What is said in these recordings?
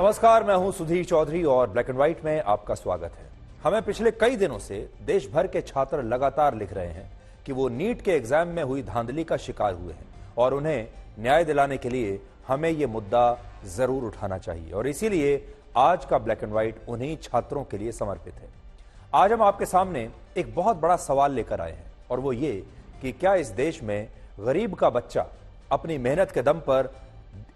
नमस्कार, मैं हूं सुधीर चौधरी और ब्लैक एंड व्हाइट में आपका स्वागत है। हमें पिछले कई दिनों से देश भर के छात्र लगातार लिख रहे हैं कि वो नीट के एग्जाम में हुई धांधली का शिकार हुए हैं और उन्हें न्याय दिलाने के लिए हमें ये मुद्दा जरूर उठाना चाहिए और इसीलिए आज का ब्लैक एंड व्हाइट उन्हीं छात्रों के लिए समर्पित है। आज हम आपके सामने एक बहुत बड़ा सवाल लेकर आए हैं और वो ये कि क्या इस देश में गरीब का बच्चा अपनी मेहनत के दम पर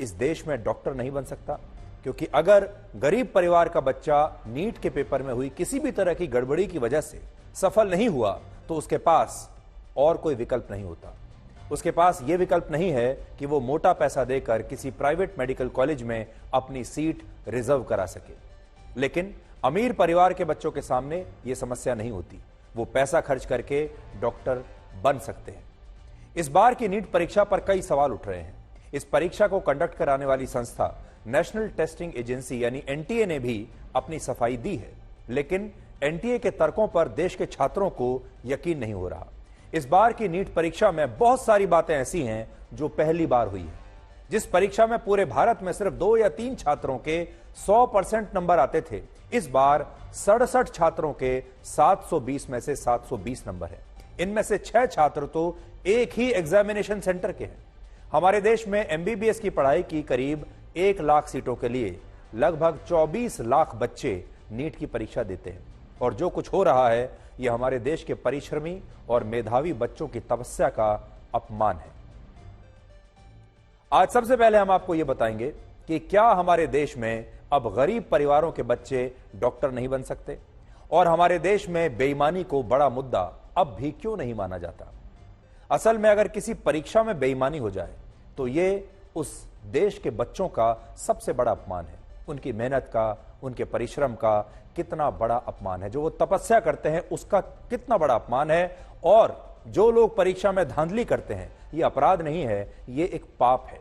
इस देश में डॉक्टर नहीं बन सकता? क्योंकि अगर गरीब परिवार का बच्चा नीट के पेपर में हुई किसी भी तरह की गड़बड़ी की वजह से सफल नहीं हुआ तो उसके पास और कोई विकल्प नहीं होता। उसके पास यह विकल्प नहीं है कि वो मोटा पैसा देकर किसी प्राइवेट मेडिकल कॉलेज में अपनी सीट रिजर्व करा सके। लेकिन अमीर परिवार के बच्चों के सामने यह समस्या नहीं होती, वो पैसा खर्च करके डॉक्टर बन सकते हैं। इस बार की नीट परीक्षा पर कई सवाल उठ रहे हैं। इस परीक्षा को कंडक्ट कराने वाली संस्था नेशनल टेस्टिंग एजेंसी यानी एनटीए ने भी अपनी सफाई दी है, लेकिन एनटीए के तर्कों पर देश के छात्रों को यकीन नहीं हो रहा। इस बार की नीट परीक्षा में बहुत सारी बातें ऐसी हैं जो पहली बार हुई है। जिस परीक्षा में पूरे भारत में सिर्फ 2 या 3 छात्रों के 100% नंबर आते थे, इस बार 67 छात्रों के 720 में से 720 नंबर है। इनमें से 6 छात्र तो एक ही एग्जामिनेशन सेंटर के हैं। हमारे देश में एमबीबीएस की पढ़ाई की करीब 1 लाख सीटों के लिए लगभग 24 लाख बच्चे नीट की परीक्षा देते हैं और जो कुछ हो रहा है यह हमारे देश के परिश्रमी और मेधावी बच्चों की तपस्या का अपमान है। आज सबसे पहले हम आपको यह बताएंगे कि क्या हमारे देश में अब गरीब परिवारों के बच्चे डॉक्टर नहीं बन सकते और हमारे देश में बेईमानी को बड़ा मुद्दा अब भी क्यों नहीं माना जाता। असल में अगर किसी परीक्षा में बेईमानी हो जाए तो यह उस देश के बच्चों का सबसे बड़ा अपमान है। उनकी मेहनत का, उनके परिश्रम का कितना बड़ा अपमान है। जो वो तपस्या करते हैं उसका कितना बड़ा अपमान है। और जो लोग परीक्षा में धांधली करते हैं ये अपराध नहीं है, ये एक पाप है।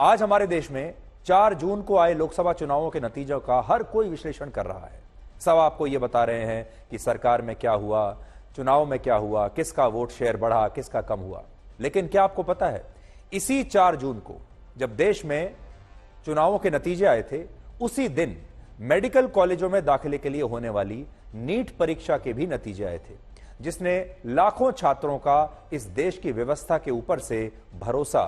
आज हमारे देश में 4 जून को आए लोकसभा चुनावों के नतीजों का हर कोई विश्लेषण कर रहा है। सब आपको ये बता रहे हैं कि सरकार में क्या हुआ, चुनाव में क्या हुआ, किसका वोट शेयर बढ़ा, किसका कम हुआ। लेकिन क्या आपको पता है, इसी 4 जून को जब देश में चुनावों के नतीजे आए थे, उसी दिन मेडिकल कॉलेजों में दाखिले के लिए होने वाली नीट परीक्षा के भी नतीजे आए थे, जिसने लाखों छात्रों का इस देश की व्यवस्था के ऊपर से भरोसा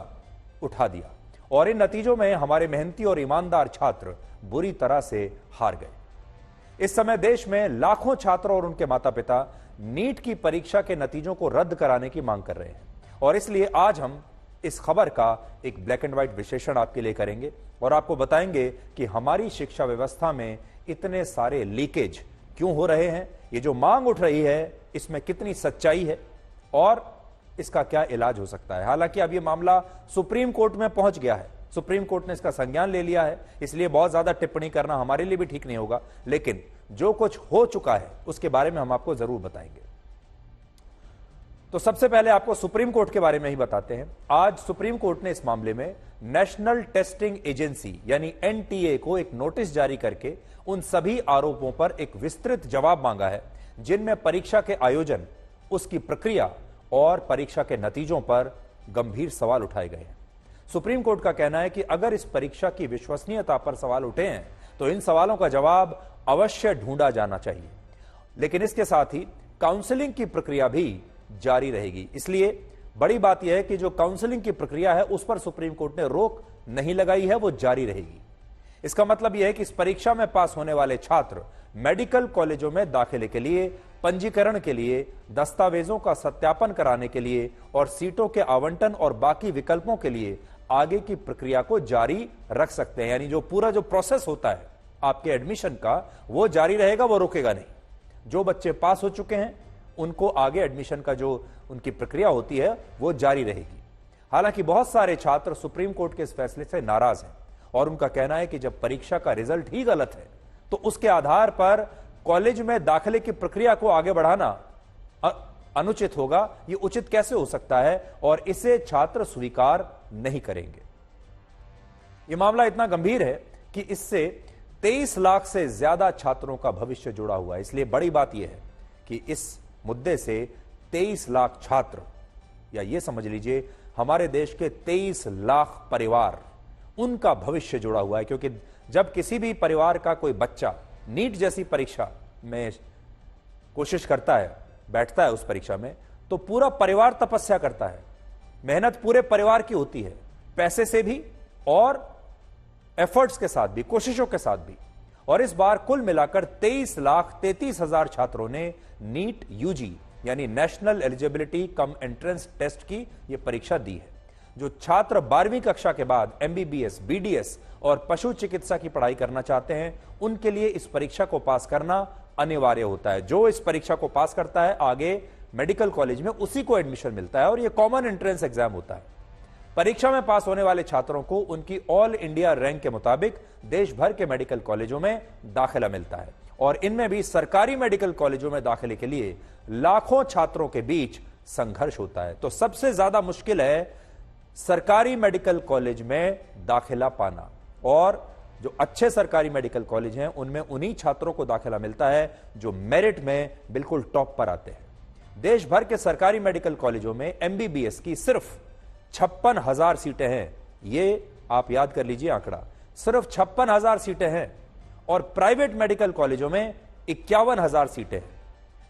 उठा दिया। और इन नतीजों में हमारे मेहनती और ईमानदार छात्र बुरी तरह से हार गए। इस समय देश में लाखों छात्र और उनके माता पिता नीट की परीक्षा के नतीजों को रद्द कराने की मांग कर रहे हैं और इसलिए आज हम इस खबर का एक ब्लैक एंड व्हाइट विश्लेषण आपके लिए करेंगे और आपको बताएंगे कि हमारी शिक्षा व्यवस्था में इतने सारे लीकेज क्यों हो रहे हैं, ये जो मांग उठ रही है इसमें कितनी सच्चाई है और इसका क्या इलाज हो सकता है। हालांकि अब यह मामला सुप्रीम कोर्ट में पहुंच गया है, सुप्रीम कोर्ट ने इसका संज्ञान ले लिया है, इसलिए बहुत ज्यादा टिप्पणी करना हमारे लिए भी ठीक नहीं होगा। लेकिन जो कुछ हो चुका है उसके बारे में हम आपको जरूर बताएंगे। तो सबसे पहले आपको सुप्रीम कोर्ट के बारे में ही बताते हैं। आज सुप्रीम कोर्ट ने इस मामले में नेशनल टेस्टिंग एजेंसी यानी एनटीए को एक नोटिस जारी करके उन सभी आरोपों पर एक विस्तृत जवाब मांगा है जिनमें परीक्षा के आयोजन, उसकी प्रक्रिया और परीक्षा के नतीजों पर गंभीर सवाल उठाए गए हैं। सुप्रीम कोर्ट का कहना है कि अगर इस परीक्षा की विश्वसनीयता पर सवाल उठे हैं तो इन सवालों का जवाब अवश्य ढूंढा जाना चाहिए। लेकिन इसके साथ ही काउंसलिंग की प्रक्रिया भी जारी रहेगी। इसलिए बड़ी बात यह है कि जो काउंसलिंग की प्रक्रिया है उस पर सुप्रीम कोर्ट ने रोक नहीं लगाई है, वो जारी रहेगी। इसका मतलब यह है कि इस परीक्षा में पास होने वाले छात्र मेडिकल कॉलेजों में दाखिले के लिए, पंजीकरण के लिए, दस्तावेजों का सत्यापन कराने के लिए और सीटों के आवंटन और बाकी विकल्पों के लिए आगे की प्रक्रिया को जारी रख सकते हैं। यानी जो पूरा जो प्रोसेस होता है आपके एडमिशन का वो जारी रहेगा, वो रुकेगा नहीं। जो बच्चे पास हो चुके हैं उनको आगे एडमिशन का जो उनकी प्रक्रिया होती है वो जारी रहेगी। हालांकि बहुत सारे छात्र सुप्रीम कोर्ट के इस फैसले से नाराज हैं और उनका कहना है कि जब परीक्षा का रिजल्ट ही गलत है तो उसके आधार पर कॉलेज में दाखिले की प्रक्रिया को आगे बढ़ाना अनुचित होगा। ये उचित कैसे हो सकता है और इसे छात्र स्वीकार नहीं करेंगे। यह मामला इतना गंभीर है कि इससे 23 लाख से ज्यादा छात्रों का भविष्य जुड़ा हुआ है। इसलिए बड़ी बात यह है कि इस मुद्दे से 23 लाख छात्र, या ये समझ लीजिए हमारे देश के 23 लाख परिवार, उनका भविष्य जुड़ा हुआ है। क्योंकि जब किसी भी परिवार का कोई बच्चा नीट जैसी परीक्षा में कोशिश करता है, बैठता है उस परीक्षा में, तो पूरा परिवार तपस्या करता है, मेहनत पूरे परिवार की होती है, पैसे से भी और एफर्ट्स के साथ भी, कोशिशों के साथ भी। और इस बार कुल मिलाकर 23,33,000 छात्रों ने नीट यूजी यानी national eligibility cum entrance test की यह परीक्षा दी है। जो छात्र 12वीं कक्षा के बाद एमबीबीएस, बीडीएस और पशु चिकित्सा की पढ़ाई करना चाहते हैं, उनके लिए इस परीक्षा को पास करना अनिवार्य होता है। जो इस परीक्षा को पास करता है, आगे मेडिकल कॉलेज में उसी को एडमिशन मिलता है और यह कॉमन एंट्रेंस एग्जाम होता है। परीक्षा में पास होने वाले छात्रों को उनकी ऑल इंडिया रैंक के मुताबिक देश भर के मेडिकल कॉलेजों में दाखिला मिलता है और इनमें भी सरकारी मेडिकल कॉलेजों में दाखिले के लिए लाखों छात्रों के बीच संघर्ष होता है। तो सबसे ज्यादा मुश्किल है सरकारी मेडिकल कॉलेज में दाखिला पाना, और जो अच्छे सरकारी मेडिकल कॉलेज हैं उनमें उन्हीं छात्रों को दाखिला मिलता है जो मेरिट में बिल्कुल टॉप पर आते हैं। देश भर के सरकारी मेडिकल कॉलेजों में एमबीबीएस की सिर्फ 56,000 सीटें हैं। ये आप याद कर लीजिए आंकड़ा, सिर्फ 56,000 सीटें हैं। और प्राइवेट मेडिकल कॉलेजों में 51,000 सीटें हैं,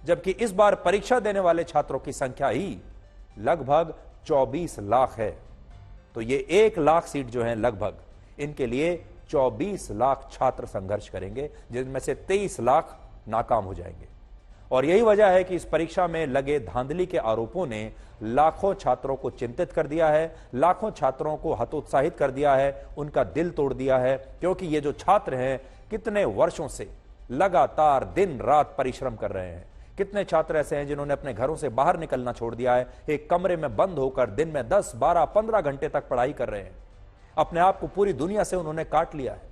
जबकि इस बार परीक्षा देने वाले छात्रों की संख्या ही लगभग 24 लाख है। तो ये 1 लाख सीट जो है लगभग, इनके लिए 24 लाख छात्र संघर्ष करेंगे, जिनमें से 23 लाख नाकाम हो जाएंगे। और यही वजह है कि इस परीक्षा में लगे धांधली के आरोपों ने लाखों छात्रों को चिंतित कर दिया है, लाखों छात्रों को हतोत्साहित कर दिया है, उनका दिल तोड़ दिया है। क्योंकि ये जो छात्र हैं कितने वर्षों से लगातार दिन रात परिश्रम कर रहे हैं। कितने छात्र ऐसे हैं जिन्होंने अपने घरों से बाहर निकलना छोड़ दिया है, एक कमरे में बंद होकर दिन में 10, 12, 15 घंटे तक पढ़ाई कर रहे हैं। अपने आप को पूरी दुनिया से उन्होंने काट लिया है।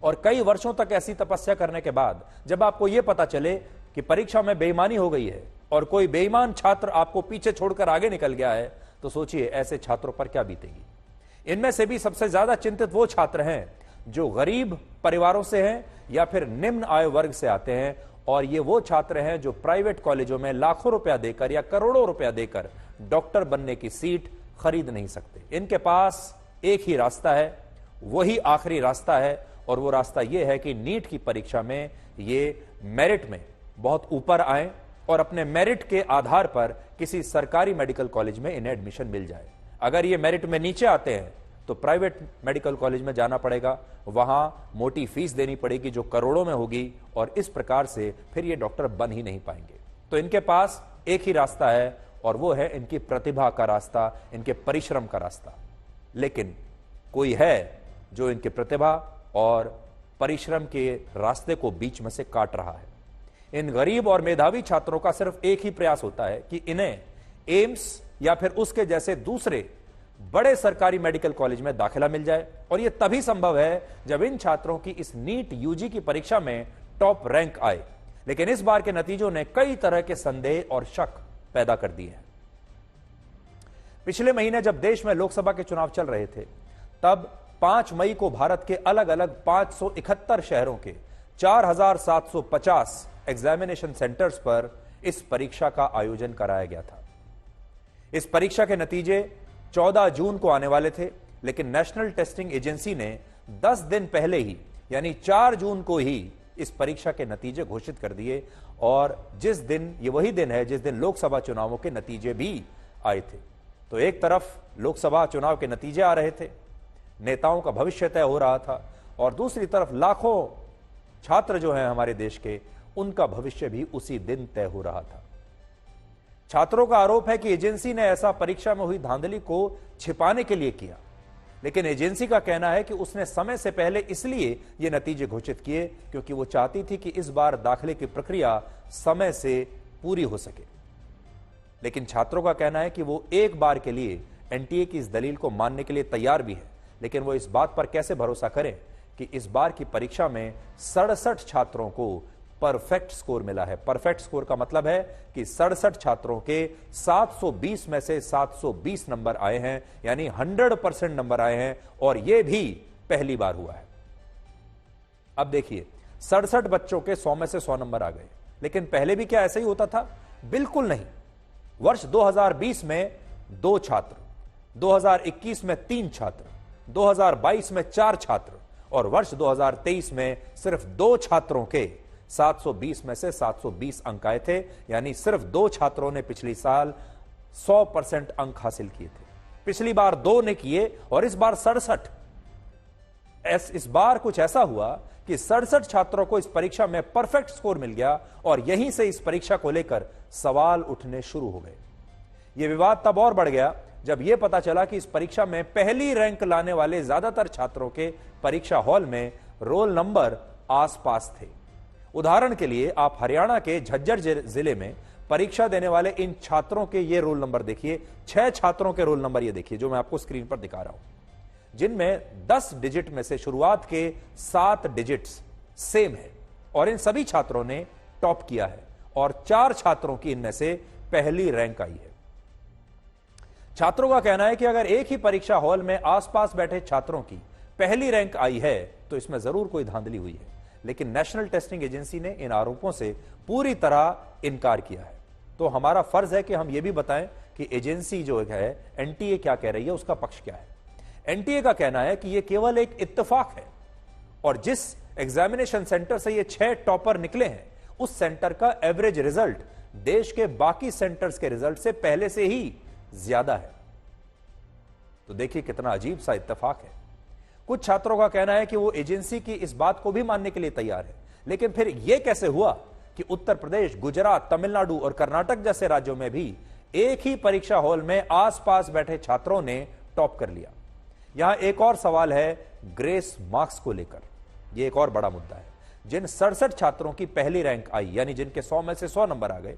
और कई वर्षों तक ऐसी तपस्या करने के बाद जब आपको यह पता चले कि परीक्षा में बेईमानी हो गई है और कोई बेईमान छात्र आपको पीछे छोड़कर आगे निकल गया है, तो सोचिए ऐसे छात्रों पर क्या बीतेगी। इनमें से भी सबसे ज्यादा चिंतित वो छात्र हैं जो गरीब परिवारों से हैं या फिर निम्न आय वर्ग से आते हैं, और ये वो छात्र हैं जो प्राइवेट कॉलेजों में लाखों रुपया देकर या करोड़ों रुपया देकर डॉक्टर बनने की सीट खरीद नहीं सकते। इनके पास एक ही रास्ता है, वही आखिरी रास्ता है, और वो रास्ता यह है कि नीट की परीक्षा में ये मेरिट में बहुत ऊपर आए और अपने मेरिट के आधार पर किसी सरकारी मेडिकल कॉलेज में इन्हें एडमिशन मिल जाए। अगर ये मेरिट में नीचे आते हैं तो प्राइवेट मेडिकल कॉलेज में जाना पड़ेगा, वहां मोटी फीस देनी पड़ेगी जो करोड़ों में होगी, और इस प्रकार से फिर ये डॉक्टर बन ही नहीं पाएंगे। तो इनके पास एक ही रास्ता है, और वो है इनकी प्रतिभा का रास्ता, इनके परिश्रम का रास्ता। लेकिन कोई है जो इनकी प्रतिभा और परिश्रम के रास्ते को बीच में से काट रहा है। इन गरीब और मेधावी छात्रों का सिर्फ एक ही प्रयास होता है कि इन्हें एम्स या फिर उसके जैसे दूसरे बड़े सरकारी मेडिकल कॉलेज में दाखिला मिल जाए, और यह तभी संभव है जब इन छात्रों की इस नीट यूजी की परीक्षा में टॉप रैंक आए। लेकिन इस बार के नतीजों ने कई तरह के संदेह और शक पैदा कर दिए हैं। पिछले महीने जब देश में लोकसभा के चुनाव चल रहे थे, तब 5 मई को भारत के अलग अलग 571 शहरों के 4,750 एग्जामिनेशन सेंटर्स पर इस परीक्षा का आयोजन कराया गया था। इस परीक्षा के नतीजे 14 जून को आने वाले थे, लेकिन नेशनल टेस्टिंग एजेंसी ने 10 दिन पहले ही यानी 4 जून को ही इस परीक्षा के नतीजे घोषित कर दिए। और जिस दिन, ये वही दिन है जिस दिन लोकसभा चुनावों के नतीजे भी आए थे। तो एक तरफ लोकसभा चुनाव के नतीजे आ रहे थे, नेताओं का भविष्य तय हो रहा था, और दूसरी तरफ लाखों छात्र जो हैं हमारे देश के, उनका भविष्य भी उसी दिन तय हो रहा था। छात्रों का आरोप है कि एजेंसी ने ऐसा परीक्षा में हुई धांधली को छिपाने के लिए किया, लेकिन एजेंसी का कहना है कि उसने समय से पहले इसलिए ये नतीजे घोषित किए क्योंकि वो चाहती थी कि इस बार दाखिले की प्रक्रिया समय से पूरी हो सके। लेकिन छात्रों का कहना है कि वो एक बार के लिए एनटीए की इस दलील को मानने के लिए तैयार भी है, लेकिन वो इस बात पर कैसे भरोसा करें कि इस बार की परीक्षा में 67 छात्रों को परफेक्ट स्कोर मिला है। परफेक्ट स्कोर का मतलब है कि 67 छात्रों के 720 में से 720 नंबर आए हैं, यानी 100% नंबर आए हैं, और यह भी पहली बार हुआ है। अब देखिए, 67 बच्चों के 100 में से 100 नंबर आ गए, लेकिन पहले भी क्या ऐसा ही होता था? बिल्कुल नहीं। वर्ष 2020 में 2 छात्र, 2021 में 3 छात्र, 2022 में 4 छात्र और वर्ष 2023 में सिर्फ 2 छात्रों के 720 में से 720 अंक आए थे। यानी सिर्फ 2 छात्रों ने पिछली साल 100% अंक हासिल किए थे। पिछली बार 2 ने किए और इस बार 67। इस बार कुछ ऐसा हुआ कि 67 छात्रों को इस परीक्षा में परफेक्ट स्कोर मिल गया और यहीं से इस परीक्षा को लेकर सवाल उठने शुरू हो गए। यह विवाद तब और बढ़ गया जब यह पता चला कि इस परीक्षा में पहली रैंक लाने वाले ज्यादातर छात्रों के परीक्षा हॉल में रोल नंबर आसपास थे। उदाहरण के लिए आप हरियाणा के झज्जर जिले में परीक्षा देने वाले इन छात्रों के ये रोल नंबर देखिए। 6 छात्रों के रोल नंबर ये देखिए जो मैं आपको स्क्रीन पर दिखा रहा हूं, जिनमें 10 डिजिट में से शुरुआत के 7 डिजिट्स सेम है और इन सभी छात्रों ने टॉप किया है और 4 छात्रों की इनमें से पहली रैंक आई है। छात्रों का कहना है कि अगर एक ही परीक्षा हॉल में आसपास बैठे छात्रों की पहली रैंक आई है तो इसमें जरूर कोई धांधली हुई है, लेकिन नेशनल टेस्टिंग एजेंसी ने इन आरोपों से पूरी तरह इनकार किया है। तो हमारा फर्ज है कि हम यह भी बताएं कि एजेंसी जो है एनटीए क्या कह रही है, उसका पक्ष क्या है। एनटीए का कहना है कि यह केवल एक इत्तेफाक है और जिस एग्जामिनेशन सेंटर से ये 6 टॉपर निकले हैं उस सेंटर का एवरेज रिजल्ट देश के बाकी सेंटर्स के रिजल्ट से पहले से ही ज्यादा है। तो देखिए कितना अजीब सा इत्तेफाक है। कुछ छात्रों का कहना है कि वो एजेंसी की इस बात को भी मानने के लिए तैयार है, लेकिन फिर यह कैसे हुआ कि उत्तर प्रदेश, गुजरात, तमिलनाडु और कर्नाटक जैसे राज्यों में भी एक ही परीक्षा हॉल में आसपास बैठे छात्रों ने टॉप कर लिया। यहां एक और सवाल है ग्रेस मार्क्स को लेकर। यह एक और बड़ा मुद्दा है। जिन 67 छात्रों की पहली रैंक आई, यानी जिनके 100 में से 100 नंबर आ गए,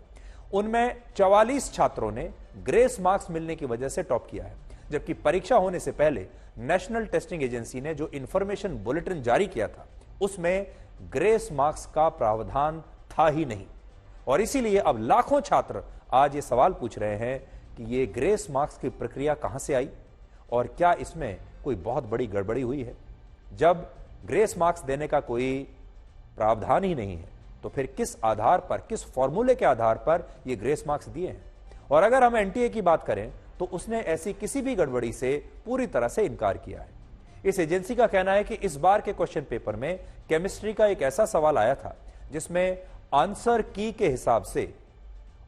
उनमें 44 छात्रों ने ग्रेस मार्क्स मिलने की वजह से टॉप किया है, जबकि परीक्षा होने से पहले नेशनल टेस्टिंग एजेंसी ने जो इंफॉर्मेशन बुलेटिन जारी किया था उसमें ग्रेस मार्क्स का प्रावधान था ही नहीं। और इसीलिए अब लाखों छात्र आज ये सवाल पूछ रहे हैं कि ये ग्रेस मार्क्स की प्रक्रिया कहां से आई और क्या इसमें कोई बहुत बड़ी गड़बड़ी हुई है। जब ग्रेस मार्क्स देने का कोई प्रावधान ही नहीं है तो फिर किस आधार पर, किस फॉर्मूले के आधार पर ये ग्रेस मार्क्स दिए हैं। और अगर हम एनटीए की बात करें तो उसने ऐसी किसी भी गड़बड़ी से पूरी तरह से इनकार किया है। इस एजेंसी का कहना है कि इस बार के क्वेश्चन पेपर में केमिस्ट्री का एक ऐसा सवाल आया था जिसमें आंसर की के हिसाब से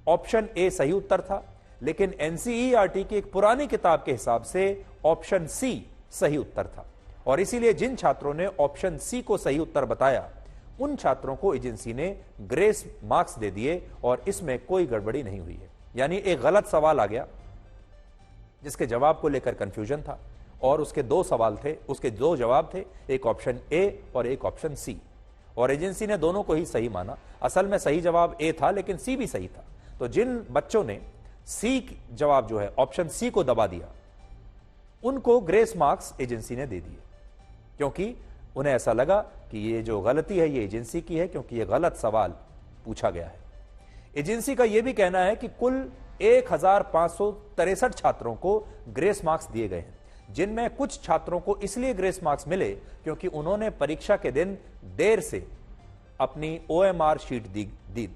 ऑप्शन ए सही उत्तर था, लेकिन एनसीईआरटी की एक पुरानी किताब के हिसाब से ऑप्शन सी सही उत्तर था। और इसीलिए जिन छात्रों ने ऑप्शन सी को सही उत्तर बताया उन छात्रों को एजेंसी ने ग्रेस मार्क्स दे दिए और इसमें कोई गड़बड़ी नहीं हुई है। यानी एक गलत सवाल आ गया जिसके जवाब को लेकर कंफ्यूजन था और उसके 2 सवाल थे, उसके 2 जवाब थे, एक ऑप्शन ए और एक ऑप्शन सी, और एजेंसी ने दोनों को ही सही माना। असल में सही जवाब ए था लेकिन सी भी सही था। तो जिन बच्चों ने सी जवाब जो है ऑप्शन सी को दबा दिया उनको ग्रेस मार्क्स एजेंसी ने दे दिए, क्योंकि उन्हें ऐसा लगा कि ये जो गलती है ये एजेंसी की है, क्योंकि ये गलत सवाल पूछा गया है। एजेंसी का यह भी कहना है कि कुल 1563 छात्रों को ग्रेस मार्क्स दिए गए हैं, जिनमें कुछ छात्रों को इसलिए ग्रेस मार्क्स मिले क्योंकि उन्होंने परीक्षा के दिन देर से अपनी ओएमआर शीट दी।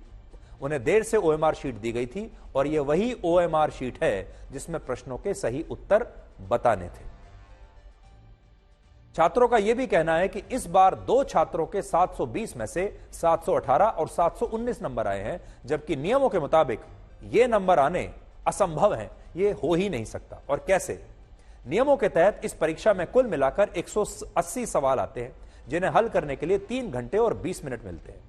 उन्हें देर से ओएमआर शीट दी गई थी और यह वही ओएमआर शीट है जिसमें प्रश्नों के सही उत्तर बताने थे। छात्रों का यह भी कहना है कि इस बार 2 छात्रों के 720 में से 718 और 719 नंबर आए हैं, जबकि नियमों के मुताबिक ये नंबर आने असंभव हैं, ये हो ही नहीं सकता। और कैसे? नियमों के तहत इस परीक्षा में कुल मिलाकर 180 सवाल आते हैं, जिन्हें हल करने के लिए 3 घंटे और 20 मिनट मिलते हैं।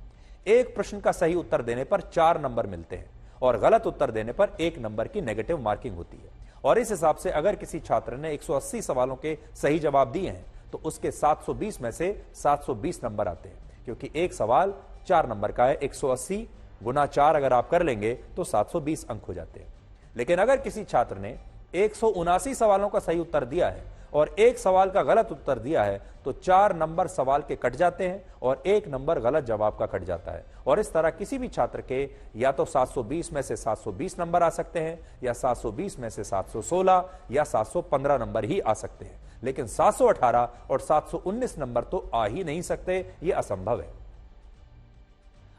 एक प्रश्न का सही उत्तर देने पर 4 नंबर मिलते हैं और गलत उत्तर देने पर 1 नंबर की नेगेटिव मार्किंग होती है। और इस हिसाब से अगर किसी छात्र ने 180 सवालों के सही जवाब दिए हैं तो उसके 720 में से 720 नंबर आते हैं, क्योंकि एक सवाल 4 नंबर का है। 180 गुना 4 अगर आप कर लेंगे तो 720 अंक हो जाते हैं। लेकिन अगर किसी छात्र ने 179 सवालों का सही उत्तर दिया है और 1 सवाल का गलत उत्तर दिया है तो 4 नंबर सवाल के कट जाते हैं और 1 नंबर गलत जवाब का कट जाता है। और इस तरह किसी भी छात्र के या तो 720 में से 720 नंबर आ सकते हैं या 720 में से 716 या 715 नंबर ही आ सकते हैं, लेकिन 718 और 719 नंबर तो आ ही नहीं सकते, यह असंभव है।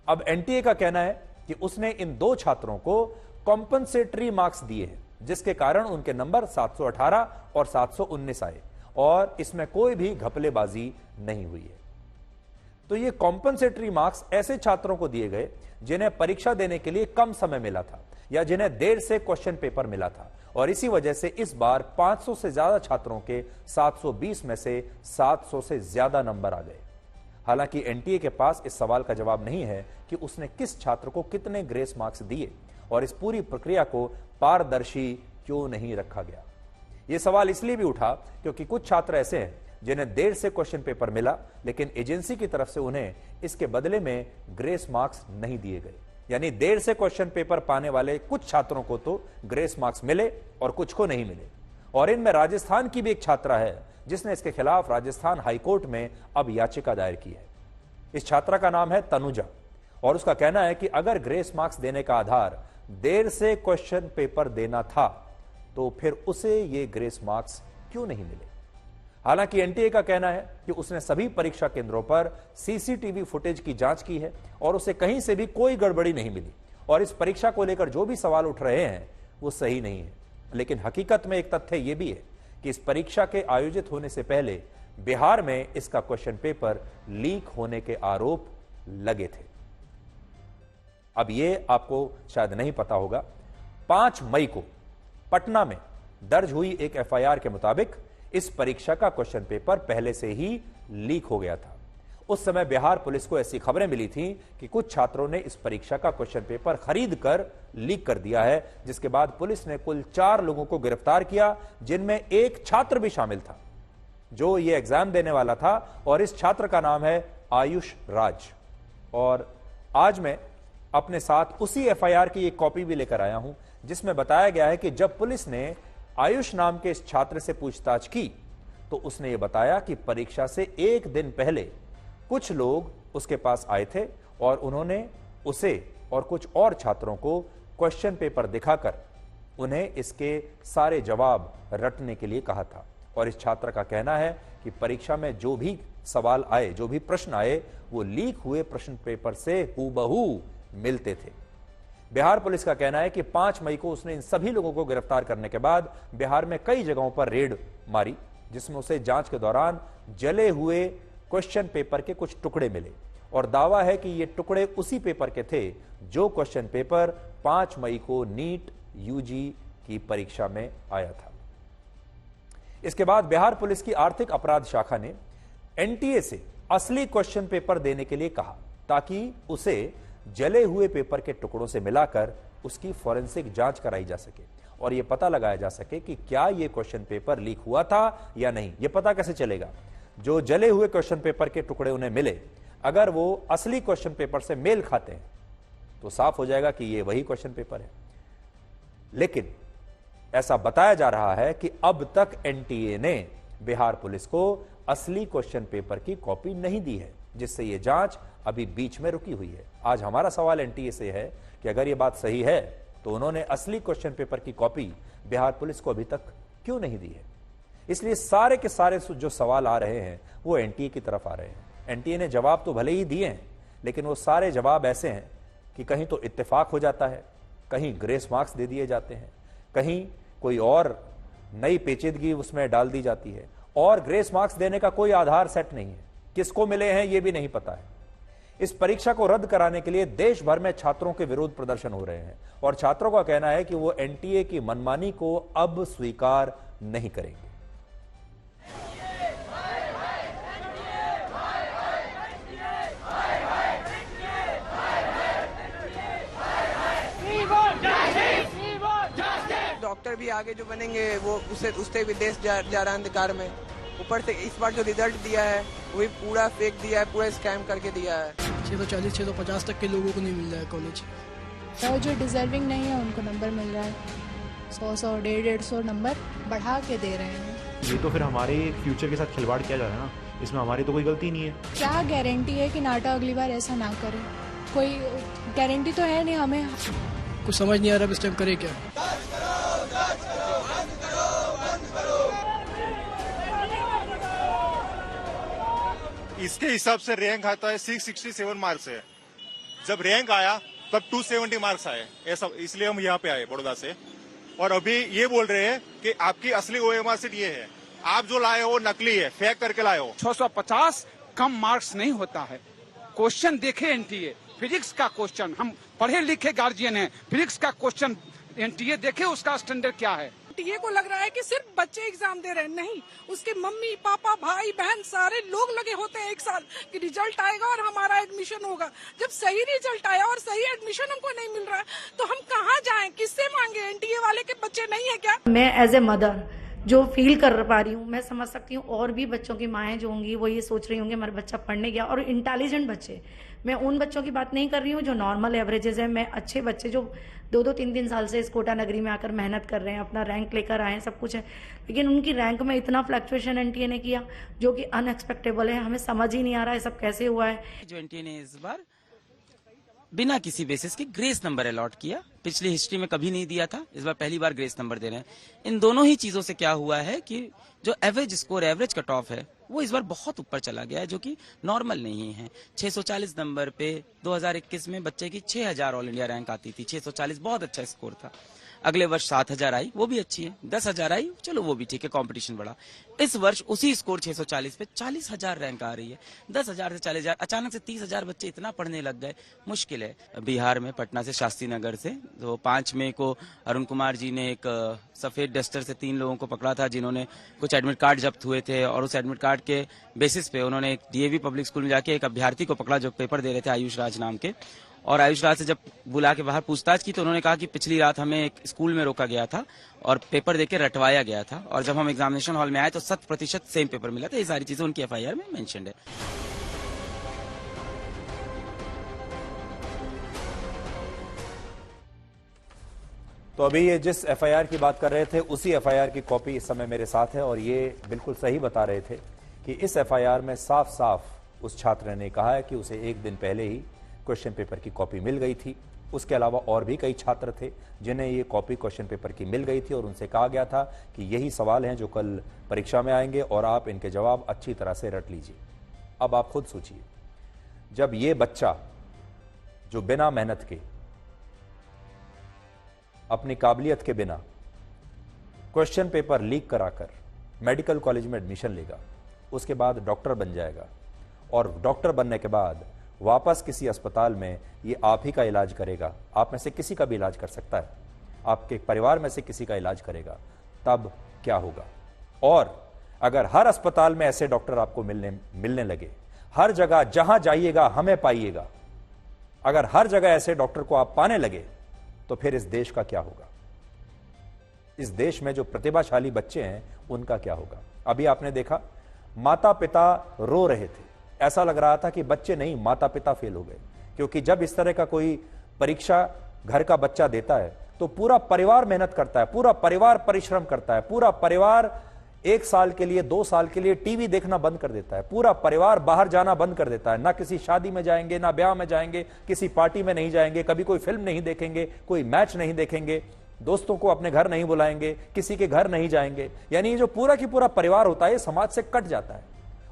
अब एनटीए का कहना है कि उसने इन 2 छात्रों को कॉम्पनसेटरी मार्क्स दिए हैं, जिसके कारण उनके नंबर 718 और 719 आए। और इसमें कोई भी घपलेबाजी नहीं हुई है। तो ये कॉम्पनसेटरी मार्क्स ऐसे छात्रों को दिए गए जिन्हें परीक्षा देने के लिए कम समय मिला था या जिन्हें देर से क्वेश्चन पेपर मिला था, और इसी वजह से इस बार 500 से ज्यादा छात्रों के 720 में से 700 से ज्यादा नंबर आ गए। हालांकि एनटीए के पास इस सवाल का जवाब नहीं है कि उसने किस छात्र को कितने ग्रेस मार्क्स दिए और इस पूरी प्रक्रिया को पारदर्शी क्यों नहीं रखा गया। यह सवाल इसलिए भी उठा क्योंकि कुछ छात्र ऐसे हैं जिन्हें देर से क्वेश्चन पेपर मिला, लेकिन एजेंसी की तरफ से उन्हें इसके बदले में ग्रेस मार्क्स नहीं दिए गए। यानी देर से क्वेश्चन पेपर पाने वाले कुछ छात्रों को तो ग्रेस मार्क्स मिले और कुछ को नहीं मिले। और इनमें राजस्थान की भी एक छात्रा है जिसने इसके खिलाफ राजस्थान हाईकोर्ट में अब याचिका दायर की है। इस छात्रा का नाम है तनुजा और उसका कहना है कि अगर ग्रेस मार्क्स देने का आधार देर से क्वेश्चन पेपर देना था तो फिर उसे ये ग्रेस मार्क्स क्यों नहीं मिले। हालांकि एनटीए का कहना है कि उसने सभी परीक्षा केंद्रों पर सीसीटीवी फुटेज की जांच की है और उसे कहीं से भी कोई गड़बड़ी नहीं मिली और इस परीक्षा को लेकर जो भी सवाल उठ रहे हैं वो सही नहीं है। लेकिन हकीकत में एक तथ्य यह भी है कि इस परीक्षा के आयोजित होने से पहले बिहार में इसका क्वेश्चन पेपर लीक होने के आरोप लगे थे। अब यह आपको शायद नहीं पता होगा, 5 मई को पटना में दर्ज हुई एक एफआईआर के मुताबिक इस परीक्षा का क्वेश्चन पेपर पहले से ही लीक हो गया था। उस समय बिहार पुलिस को ऐसी खबरें मिली थी कि कुछ छात्रों ने इस परीक्षा का क्वेश्चन पेपर खरीद कर लीक कर दिया है, जिसके बाद पुलिस ने कुल 4 लोगों को गिरफ्तार किया, जिनमें एक छात्र भी शामिल था जो ये एग्जाम देने वाला था, और इस छात्र का नाम है आयुष राज। और आज मैं अपने साथ उसी एफआईआर की एक कॉपी भी लेकर आया हूं जिसमें बताया गया है कि जब पुलिस ने आयुष नाम के इस छात्र से पूछताछ की तो उसने यह बताया कि परीक्षा से एक दिन पहले कुछ लोग उसके पास आए थे और उन्होंने उसे और कुछ और छात्रों को क्वेश्चन पेपर दिखाकर उन्हें इसके सारे जवाब रटने के लिए कहा था। और इस छात्र का कहना है कि परीक्षा में जो भी सवाल आए, जो भी प्रश्न आए, वो लीक हुए प्रश्न पेपर से हूबहू मिलते थे। बिहार पुलिस का कहना है कि 5 मई को उसने इन सभी लोगों को गिरफ्तार करने के बाद बिहार में कई जगहों पर रेड मारी, जिसमें उसे जांच के दौरान जले हुए क्वेश्चन पेपर के कुछ टुकड़े मिले और दावा है कि ये टुकड़े उसी पेपर के थे जो क्वेश्चन पेपर 5 मई को नीट यूजी की परीक्षा में आया था। इसके बाद बिहार पुलिस की आर्थिक अपराध शाखा ने एनटीए से असली क्वेश्चन पेपर देने के लिए कहा ताकि उसे जले हुए पेपर के टुकड़ों से मिलाकर उसकी फॉरेंसिक जांच कराई जा सके और यह पता लगाया जा सके कि क्या यह क्वेश्चन पेपर लीक हुआ था या नहीं। यह पता कैसे चलेगा? जो जले हुए क्वेश्चन पेपर के टुकड़े उन्हें मिले, अगर वो असली क्वेश्चन पेपर से मेल खाते हैं तो साफ हो जाएगा कि यह वही क्वेश्चन पेपर है। लेकिन ऐसा बताया जा रहा है कि अब तक एनटीए ने बिहार पुलिस को असली क्वेश्चन पेपर की कॉपी नहीं दी है, जिससे यह जांच अभी बीच में रुकी हुई है। आज हमारा सवाल एनटीए से है कि अगर यह बात सही है तो उन्होंने असली क्वेश्चन पेपर की कॉपी बिहार पुलिस को अभी तक क्यों नहीं दी है। इसलिए सारे के सारे जो सवाल आ रहे हैं वो एनटीए की तरफ आ रहे हैं। एनटीए ने जवाब तो भले ही दिए हैं, लेकिन वो सारे जवाब ऐसे हैं कि कहीं तो इत्तेफाक हो जाता है, कहीं ग्रेस मार्क्स दे दिए जाते हैं, कहीं कोई और नई पेचीदगी उसमें डाल दी जाती है, और ग्रेस मार्क्स देने का कोई आधार सेट नहीं है, किसको मिले हैं यह भी नहीं पता है। इस परीक्षा को रद्द कराने के लिए देश भर में छात्रों के विरोध प्रदर्शन हो रहे हैं और छात्रों का कहना है कि वो एनटीए की मनमानी को अब स्वीकार नहीं करेंगे। डॉक्टर भी आगे जो बनेंगे वो उससे भी देश जा रहा है अंधकार में। ऊपर से इस बार जो रिजल्ट दिया है वो भी पूरा फेक दिया है, पूरा स्कैम करके दिया है। 640 650 तक के लोगों को नहीं मिल रहा है कॉलेज। तो जो डिजर्विंग नहीं है उनको नंबर मिल रहा है, 100 150 नंबर बढ़ा के दे रहे हैं। ये तो फिर हमारे फ्यूचर के साथ खिलवाड़ किया जा रहा है ना, इसमें हमारी तो कोई गलती नहीं है। क्या गारंटी है कि नाटा अगली बार ऐसा ना करे? कोई गारंटी तो है नहीं हमें। कुछ समझ नहीं आ रहा इस टाइम करे क्या। इसके हिसाब से रैंक आता है 667 मार्क्स है। जब रैंक आया तब 270 मार्क्स आए, ऐसा इसलिए हम यहाँ पे आए बड़ौदा से। और अभी ये बोल रहे हैं कि आपकी असली ओएमआर सीट ये है, आप जो लाए हो वो नकली है, फेक करके लाए हो। 650 कम मार्क्स नहीं होता है। क्वेश्चन देखे एनटीए, फिजिक्स का क्वेश्चन, हम पढ़े लिखे गार्जियन हैं, फिजिक्स का क्वेश्चन एनटीए देखे, उसका स्टैंडर्ड क्या है। एनटीए को लग रहा है कि सिर्फ बच्चे एग्जाम दे रहे हैं, नहीं, उसके मम्मी पापा भाई बहन सारे लोग लगे होते हैं एक साल कि रिजल्ट आएगा और हमारा एडमिशन होगा। जब सही रिजल्ट आया और सही एडमिशन हमको नहीं मिल रहा है तो हम कहाँ जाएं, किससे मांगे? एनटीए वाले के बच्चे नहीं है क्या? मैं एज ए मदर जो फील कर पा रही हूँ, मैं समझ सकती हूँ, और भी बच्चों की माएँ जो होंगी वो ये सोच रही होंगी हमारा बच्चा पढ़ने गया। और इंटेलिजेंट बच्चे, मैं उन बच्चों की बात नहीं कर रही हूँ जो नॉर्मल एवरेजेस है, मैं अच्छे बच्चे जो 2-2, 3-3 साल से इस कोटा नगरी में आकर मेहनत कर रहे हैं, अपना रैंक लेकर आए हैं, सब कुछ है, लेकिन उनकी रैंक में इतना फ्लक्चुएशन एनटीए ने किया जो कि अनएक्सपेक्टेबल है। हमें समझ ही नहीं आ रहा है सब कैसे हुआ है। जो एनटीए ने इस बार बिना किसी बेसिस के ग्रेस नंबर अलॉट किया, पिछली हिस्ट्री में कभी नहीं दिया था, इस बार पहली बार ग्रेस नंबर दे रहे हैं। इन दोनों ही चीजों से क्या हुआ है कि जो average score, average cut off है, वो इस बार बहुत ऊपर चला गया है, जो कि नॉर्मल नहीं है। 640 नंबर पे 2021 में बच्चे की 6000 ऑल इंडिया रैंक आती थी, 640 बहुत अच्छा स्कोर था। अगले वर्ष 7000 आई, वो भी अच्छी है। 10,000 आई, चलो वो भी ठीक है, कंपटीशन बढ़ा। इस वर्ष उसी स्कोर 640 पे 40,000 रैंक आ रही है। 10,000 से 40,000, अचानक से 30,000 बच्चे इतना पढ़ने लग गए, मुश्किल है। बिहार में पटना से, शास्त्री नगर से, तो 5 मई को अरुण कुमार जी ने एक सफेद डस्टर से 3 लोगों को पकड़ा था जिन्होंने कुछ एडमिट कार्ड जब्त हुए थे, और उस एडमिट कार्ड के बेसिस पे उन्होंने एक डीएवी पब्लिक स्कूल में जाके एक अभ्यर्थी को पकड़ा जो पेपर दे रहे थे, आयुष राज नाम के। और आयुष राज से जब बुला के बाहर पूछताछ की तो उन्होंने कहा कि पिछली रात हमें एक स्कूल में रोका गया था और पेपर देके रटवाया गया था, और जब हम एग्जामिनेशन हॉल में आए तो 100% सेम पेपर मिला था। ये सारी चीजें उनकी एफआईआर में मेंशन्ड है। तो अभी ये जिस एफआईआर की बात कर रहे थे उसी एफआईआर की कॉपी इस समय मेरे साथ है, और ये बिल्कुल सही बता रहे थे कि इस एफआईआर में साफ साफ उस छात्र ने कहा है कि उसे एक दिन पहले ही क्वेश्चन पेपर की कॉपी मिल गई थी। उसके अलावा और भी कई छात्र थे जिन्हें ये कॉपी क्वेश्चन पेपर की मिल गई थी, और उनसे कहा गया था कि यही सवाल हैं जो कल परीक्षा में आएंगे और आप इनके जवाब अच्छी तरह से रट लीजिए। अब आप खुद सोचिए, जब ये बच्चा जो बिना मेहनत के, अपनी काबिलियत के बिना क्वेश्चन पेपर लीक कराकर मेडिकल कॉलेज में एडमिशन लेगा, उसके बाद डॉक्टर बन जाएगा, और डॉक्टर बनने के बाद वापस किसी अस्पताल में ये आप ही का इलाज करेगा, आप में से किसी का भी इलाज कर सकता है, आपके परिवार में से किसी का इलाज करेगा, तब क्या होगा? और अगर हर अस्पताल में ऐसे डॉक्टर आपको मिलने लगे, हर जगह जहां जाइएगा हमें पाइएगा, अगर हर जगह ऐसे डॉक्टर को आप पाने लगे तो फिर इस देश का क्या होगा? इस देश में जो प्रतिभाशाली बच्चे हैं उनका क्या होगा? अभी आपने देखा माता पिता रो रहे थे, ऐसा लग रहा था कि बच्चे नहीं माता पिता फेल हो गए, क्योंकि जब इस तरह का कोई परीक्षा घर का बच्चा देता है तो पूरा परिवार मेहनत करता है, पूरा परिवार परिश्रम करता है, पूरा परिवार 1 साल के लिए 2 साल के लिए टीवी देखना बंद कर देता है, पूरा परिवार बाहर जाना बंद कर देता है, ना किसी शादी में जाएंगे, ना ब्याह में जाएंगे, किसी पार्टी में नहीं जाएंगे, कभी कोई फिल्म नहीं देखेंगे, कोई मैच नहीं देखेंगे, दोस्तों को अपने घर नहीं बुलाएंगे, किसी के घर नहीं जाएंगे। यानी ये जो पूरा की पूरा परिवार होता है ये समाज से कट जाता है,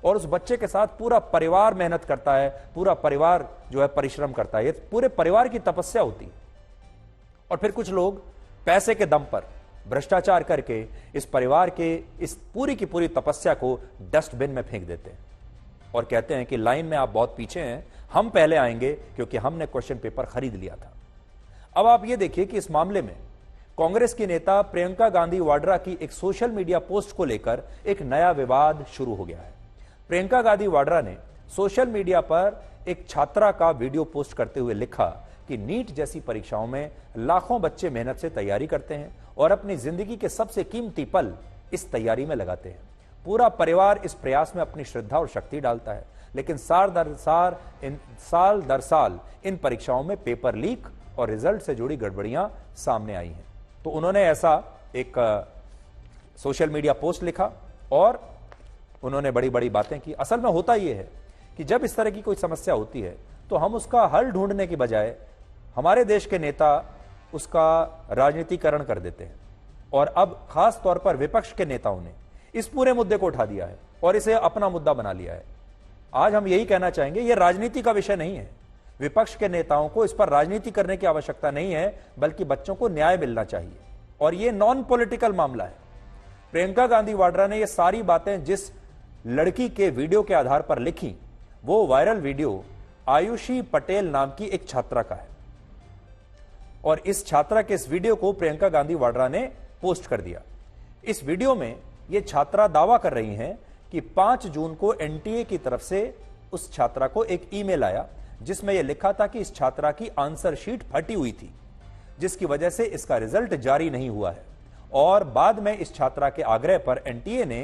और उस बच्चे के साथ पूरा परिवार मेहनत करता है, पूरा परिवार जो है परिश्रम करता है, ये पूरे परिवार की तपस्या होती है। और फिर कुछ लोग पैसे के दम पर भ्रष्टाचार करके इस परिवार के इस पूरी की पूरी तपस्या को डस्टबिन में फेंक देते हैं और कहते हैं कि लाइन में आप बहुत पीछे हैं, हम पहले आएंगे क्योंकि हमने क्वेश्चन पेपर खरीद लिया था। अब आप ये देखिए कि इस मामले में कांग्रेस की नेता प्रियंका गांधी वाड्रा की एक सोशल मीडिया पोस्ट को लेकर एक नया विवाद शुरू हो गया है। प्रियंका गांधी वाड्रा ने सोशल मीडिया पर एक छात्रा का वीडियो पोस्ट करते हुए लिखा कि नीट जैसी परीक्षाओं में लाखों बच्चे मेहनत से तैयारी करते हैं और अपनी जिंदगी के सबसे कीमती पल इस तैयारी में लगाते हैं। पूरा परिवार इस प्रयास में अपनी श्रद्धा और शक्ति डालता है, लेकिन साल दर साल इन परीक्षाओं में पेपर लीक और रिजल्ट से जुड़ी गड़बड़ियां सामने आई हैं। तो उन्होंने ऐसा एक सोशल मीडिया पोस्ट लिखा और उन्होंने बड़ी बड़ी बातें की। असल में होता यह है कि जब इस तरह की कोई समस्या होती है तो हम उसका हल ढूंढने की बजाय हमारे देश के नेता उसका राजनीतिकरण कर देते हैं, और अब खास तौर पर विपक्ष के नेताओं ने इस पूरे मुद्दे को उठा दिया है और इसे अपना मुद्दा बना लिया है। आज हम यही कहना चाहेंगे, यह राजनीति का विषय नहीं है। विपक्ष के नेताओं को इस पर राजनीति करने की आवश्यकता नहीं है, बल्कि बच्चों को न्याय मिलना चाहिए, और यह नॉन पॉलिटिकल मामला है। प्रियंका गांधी वाड्रा ने ये सारी बातें जिस लड़की के वीडियो के आधार पर लिखी, वो वायरल वीडियो आयुषी पटेल नाम की एक छात्रा का है और इस छात्रा के इस वीडियो को प्रियंका गांधी वाड्रा ने पोस्ट कर दिया। इस वीडियो में यह छात्रा दावा कर रही हैं कि 5 जून को एनटीए की तरफ से उस छात्रा को एक ईमेल आया जिसमें यह लिखा था कि इस छात्रा की आंसर शीट फटी हुई थी, जिसकी वजह से इसका रिजल्ट जारी नहीं हुआ है। और बाद में इस छात्रा के आग्रह पर एनटीए ने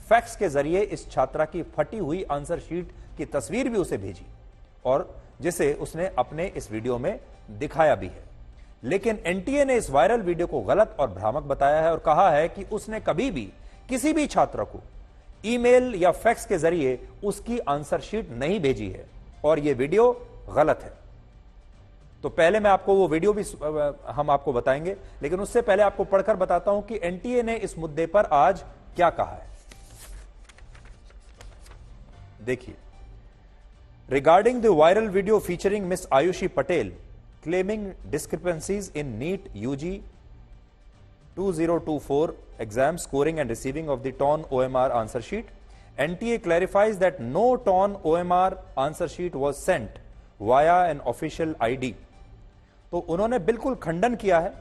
फैक्स के जरिए इस छात्रा की फटी हुई आंसर शीट की तस्वीर भी उसे भेजी और जिसे उसने अपने इस वीडियो में दिखाया भी है। लेकिन एनटीए ने इस वायरल वीडियो को गलत और भ्रामक बताया है और कहा है कि उसने कभी भी किसी भी छात्र को ईमेल या फैक्स के जरिए उसकी आंसर शीट नहीं भेजी है और यह वीडियो गलत है। तो पहले मैं आपको वो वीडियो भी हम आपको बताएंगे, लेकिन उससे पहले आपको पढ़कर बताता हूं कि एनटीए ने इस मुद्दे पर आज क्या कहा है। देखिए, regarding the viral video featuring miss Ayushi Patel claiming discrepancies in NEET UG 2024 exam scoring and receiving of the TON OMR answer sheet, NTA clarifies that no TON OMR answer sheet was sent via an official ID। तो उन्होंने बिल्कुल खंडन किया है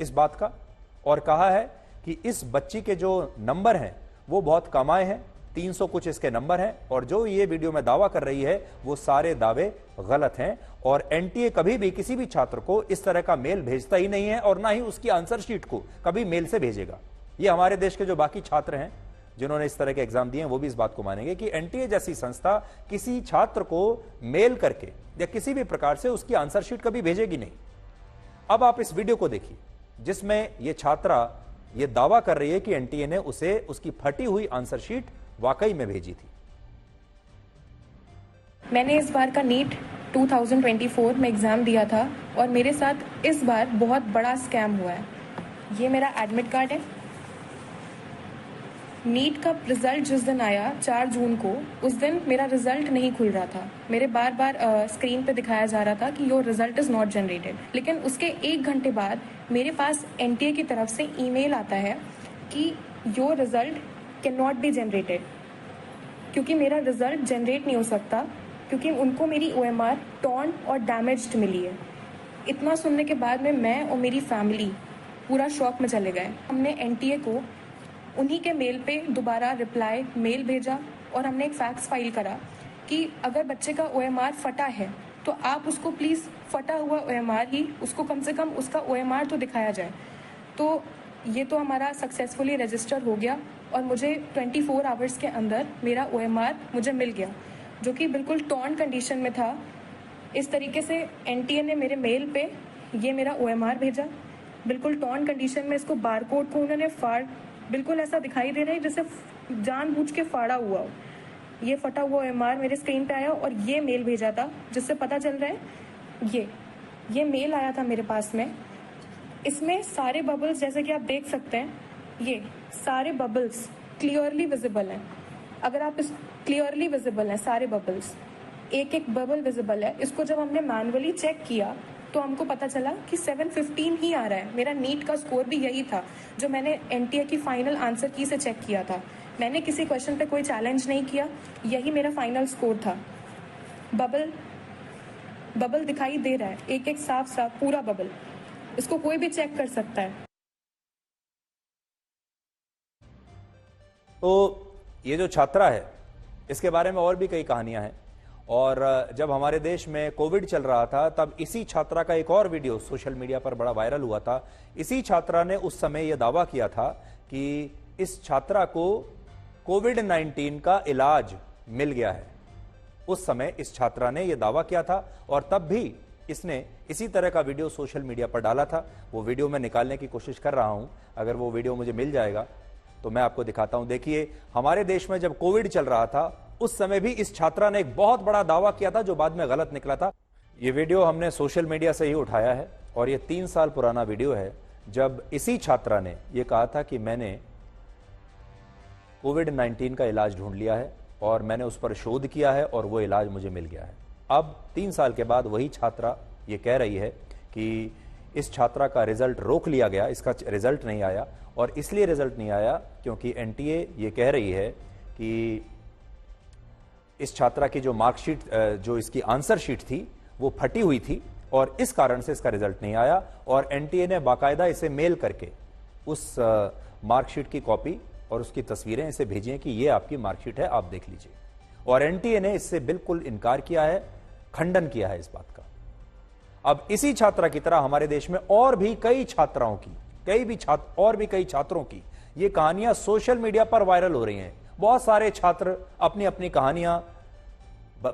इस बात का और कहा है कि इस बच्ची के जो नंबर हैं वो बहुत कम आए हैं, 300 कुछ इसके नंबर हैं और जो ये वीडियो में दावा कर रही है वो सारे दावे गलत हैं और एनटीए कभी भी किसी भी छात्र को इस तरह का मेल भेजता ही नहीं है और ना ही उसकी आंसर शीट को कभी मेल से भेजेगा। ये हमारे देश के जो बाकी छात्र हैं जिन्होंने इस तरह के एग्जाम दिए हैं वो भी इस बात को मानेंगे कि एनटीए जैसी संस्था किसी छात्र को मेल करके या किसी भी प्रकार से उसकी आंसर शीट कभी भेजेगी नहीं। अब आप इस वीडियो को देखिए जिसमें यह छात्रा यह दावा कर रही है कि एनटीए ने उसे उसकी फटी हुई आंसर शीट वाकई में भेजी थी। मैंने इस बार का नीट 2024 में एग्ज़ाम दिया था और मेरे साथ इस बार बहुत बड़ा स्कैम हुआ है। ये मेरा एडमिट कार्ड है। नीट का रिज़ल्ट जिस दिन आया 4 जून को, उस दिन मेरा रिज़ल्ट नहीं खुल रहा था। मेरे बार बार स्क्रीन पे दिखाया जा रहा था कि your result is not generated. लेकिन उसके 1 घंटे बाद मेरे पास एनटीए की तरफ से ईमेल आता है कि your result can not be generated, क्योंकि मेरा रिज़ल्ट जनरेट नहीं हो सकता क्योंकि उनको मेरी OMR टॉर्न और डैमेज्ड मिली है। इतना सुनने के बाद में मैं और मेरी फैमिली पूरा शॉक में चले गए। हमने एनटीए को उन्हीं के मेल पे दोबारा रिप्लाई मेल भेजा और हमने एक फैक्स फाइल करा कि अगर बच्चे का OMR फटा है तो आप उसको प्लीज़ फटा हुआ OMR ही, उसको कम से कम उसका OMR तो दिखाया जाए। तो ये तो हमारा सक्सेसफुली रजिस्टर हो गया और मुझे 24 आवर्स के अंदर मेरा OMR मुझे मिल गया, जो कि बिल्कुल टॉर्न कंडीशन में था। इस तरीके से एनटीए ने मेरे मेल पे ये मेरा OMR भेजा, बिल्कुल टॉर्न कंडीशन में। इसको बारकोड को उन्होंने बिल्कुल ऐसा दिखाई दे रहा है जैसे जानबूझ के फाड़ा हुआ हो। ये फटा हुआ OMR मेरे स्क्रीन पे आया और ये मेल भेजा था जिससे पता चल रहा है ये मेल आया था मेरे पास में। इसमें सारे बबल्स जैसे कि आप देख सकते हैं, ये सारे बबल्स क्लियरली विजिबल हैं। अगर आप इस क्लियरली विजिबल हैं सारे बबल्स, एक एक बबल विजिबल है। इसको जब हमने मैनुअली चेक किया तो हमको पता चला कि 715 ही आ रहा है। मेरा नीट का स्कोर भी यही था जो मैंने एनटीए की फाइनल आंसर की से चेक किया था। मैंने किसी क्वेश्चन पे कोई चैलेंज नहीं किया, यही मेरा फाइनल स्कोर था। बबल दिखाई दे रहा है, एक एक साफ साफ पूरा बबल, इसको कोई भी चेक कर सकता है। तो ये जो छात्रा है इसके बारे में और भी कई कहानियां हैं और जब हमारे देश में कोविड चल रहा था तब इसी छात्रा का एक और वीडियो सोशल मीडिया पर बड़ा वायरल हुआ था। इसी छात्रा ने उस समय यह दावा किया था कि इस छात्रा को कोविड-19 का इलाज मिल गया है। उस समय इस छात्रा ने यह दावा किया था और तब भी इसने इसी तरह का वीडियो सोशल मीडिया पर डाला था। वो वीडियो मैं निकालने की कोशिश कर रहा हूं, अगर वो वीडियो मुझे मिल जाएगा तो मैं आपको दिखाता हूं। देखिए, हमारे देश में जब कोविड चल रहा था उस समय भी इस छात्रा ने एक बहुत बड़ा दावा किया था जो बाद में गलत निकला था। ये वीडियो हमने सोशल मीडिया से ही उठाया है और ये 3 साल पुराना वीडियो है जब इसी छात्रा ने यह कहा था कि मैंने कोविड-19 का इलाज ढूंढ लिया है और मैंने उस पर शोध किया है और वो इलाज मुझे मिल गया है। अब 3 साल के बाद वही छात्रा ये कह रही है कि इस छात्रा का रिजल्ट रोक लिया गया, इसका रिजल्ट नहीं आया। और इसलिए रिजल्ट नहीं आया क्योंकि एनटीए ये कह रही है कि इस छात्रा की जो मार्कशीट, जो इसकी आंसर शीट थी वो फटी हुई थी और इस कारण से इसका रिजल्ट नहीं आया। और एनटीए ने बाकायदा इसे मेल करके उस मार्कशीट की कॉपी और उसकी तस्वीरें इसे भेजी हैं कि ये आपकी मार्कशीट है, आप देख लीजिए। और एनटीए ने इससे बिल्कुल इनकार किया है, खंडन किया है इस बात का। अब इसी छात्रा की तरह हमारे देश में और भी कई छात्राओं की, और भी कई छात्रों की ये कहानियां सोशल मीडिया पर वायरल हो रही हैं। बहुत सारे छात्र अपनी अपनी कहानियां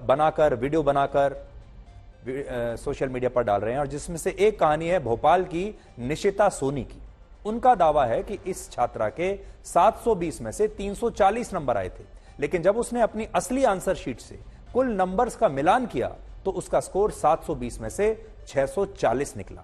बनाकर, वीडियो बनाकर सोशल मीडिया पर डाल रहे हैं। और जिसमें से एक कहानी है भोपाल की निशिता सोनी की। उनका दावा है कि इस छात्रा के 720 में से 340 नंबर आए थे, लेकिन जब उसने अपनी असली आंसर शीट से कुल नंबर्स का मिलान किया तो उसका स्कोर 720 में से 640 निकला।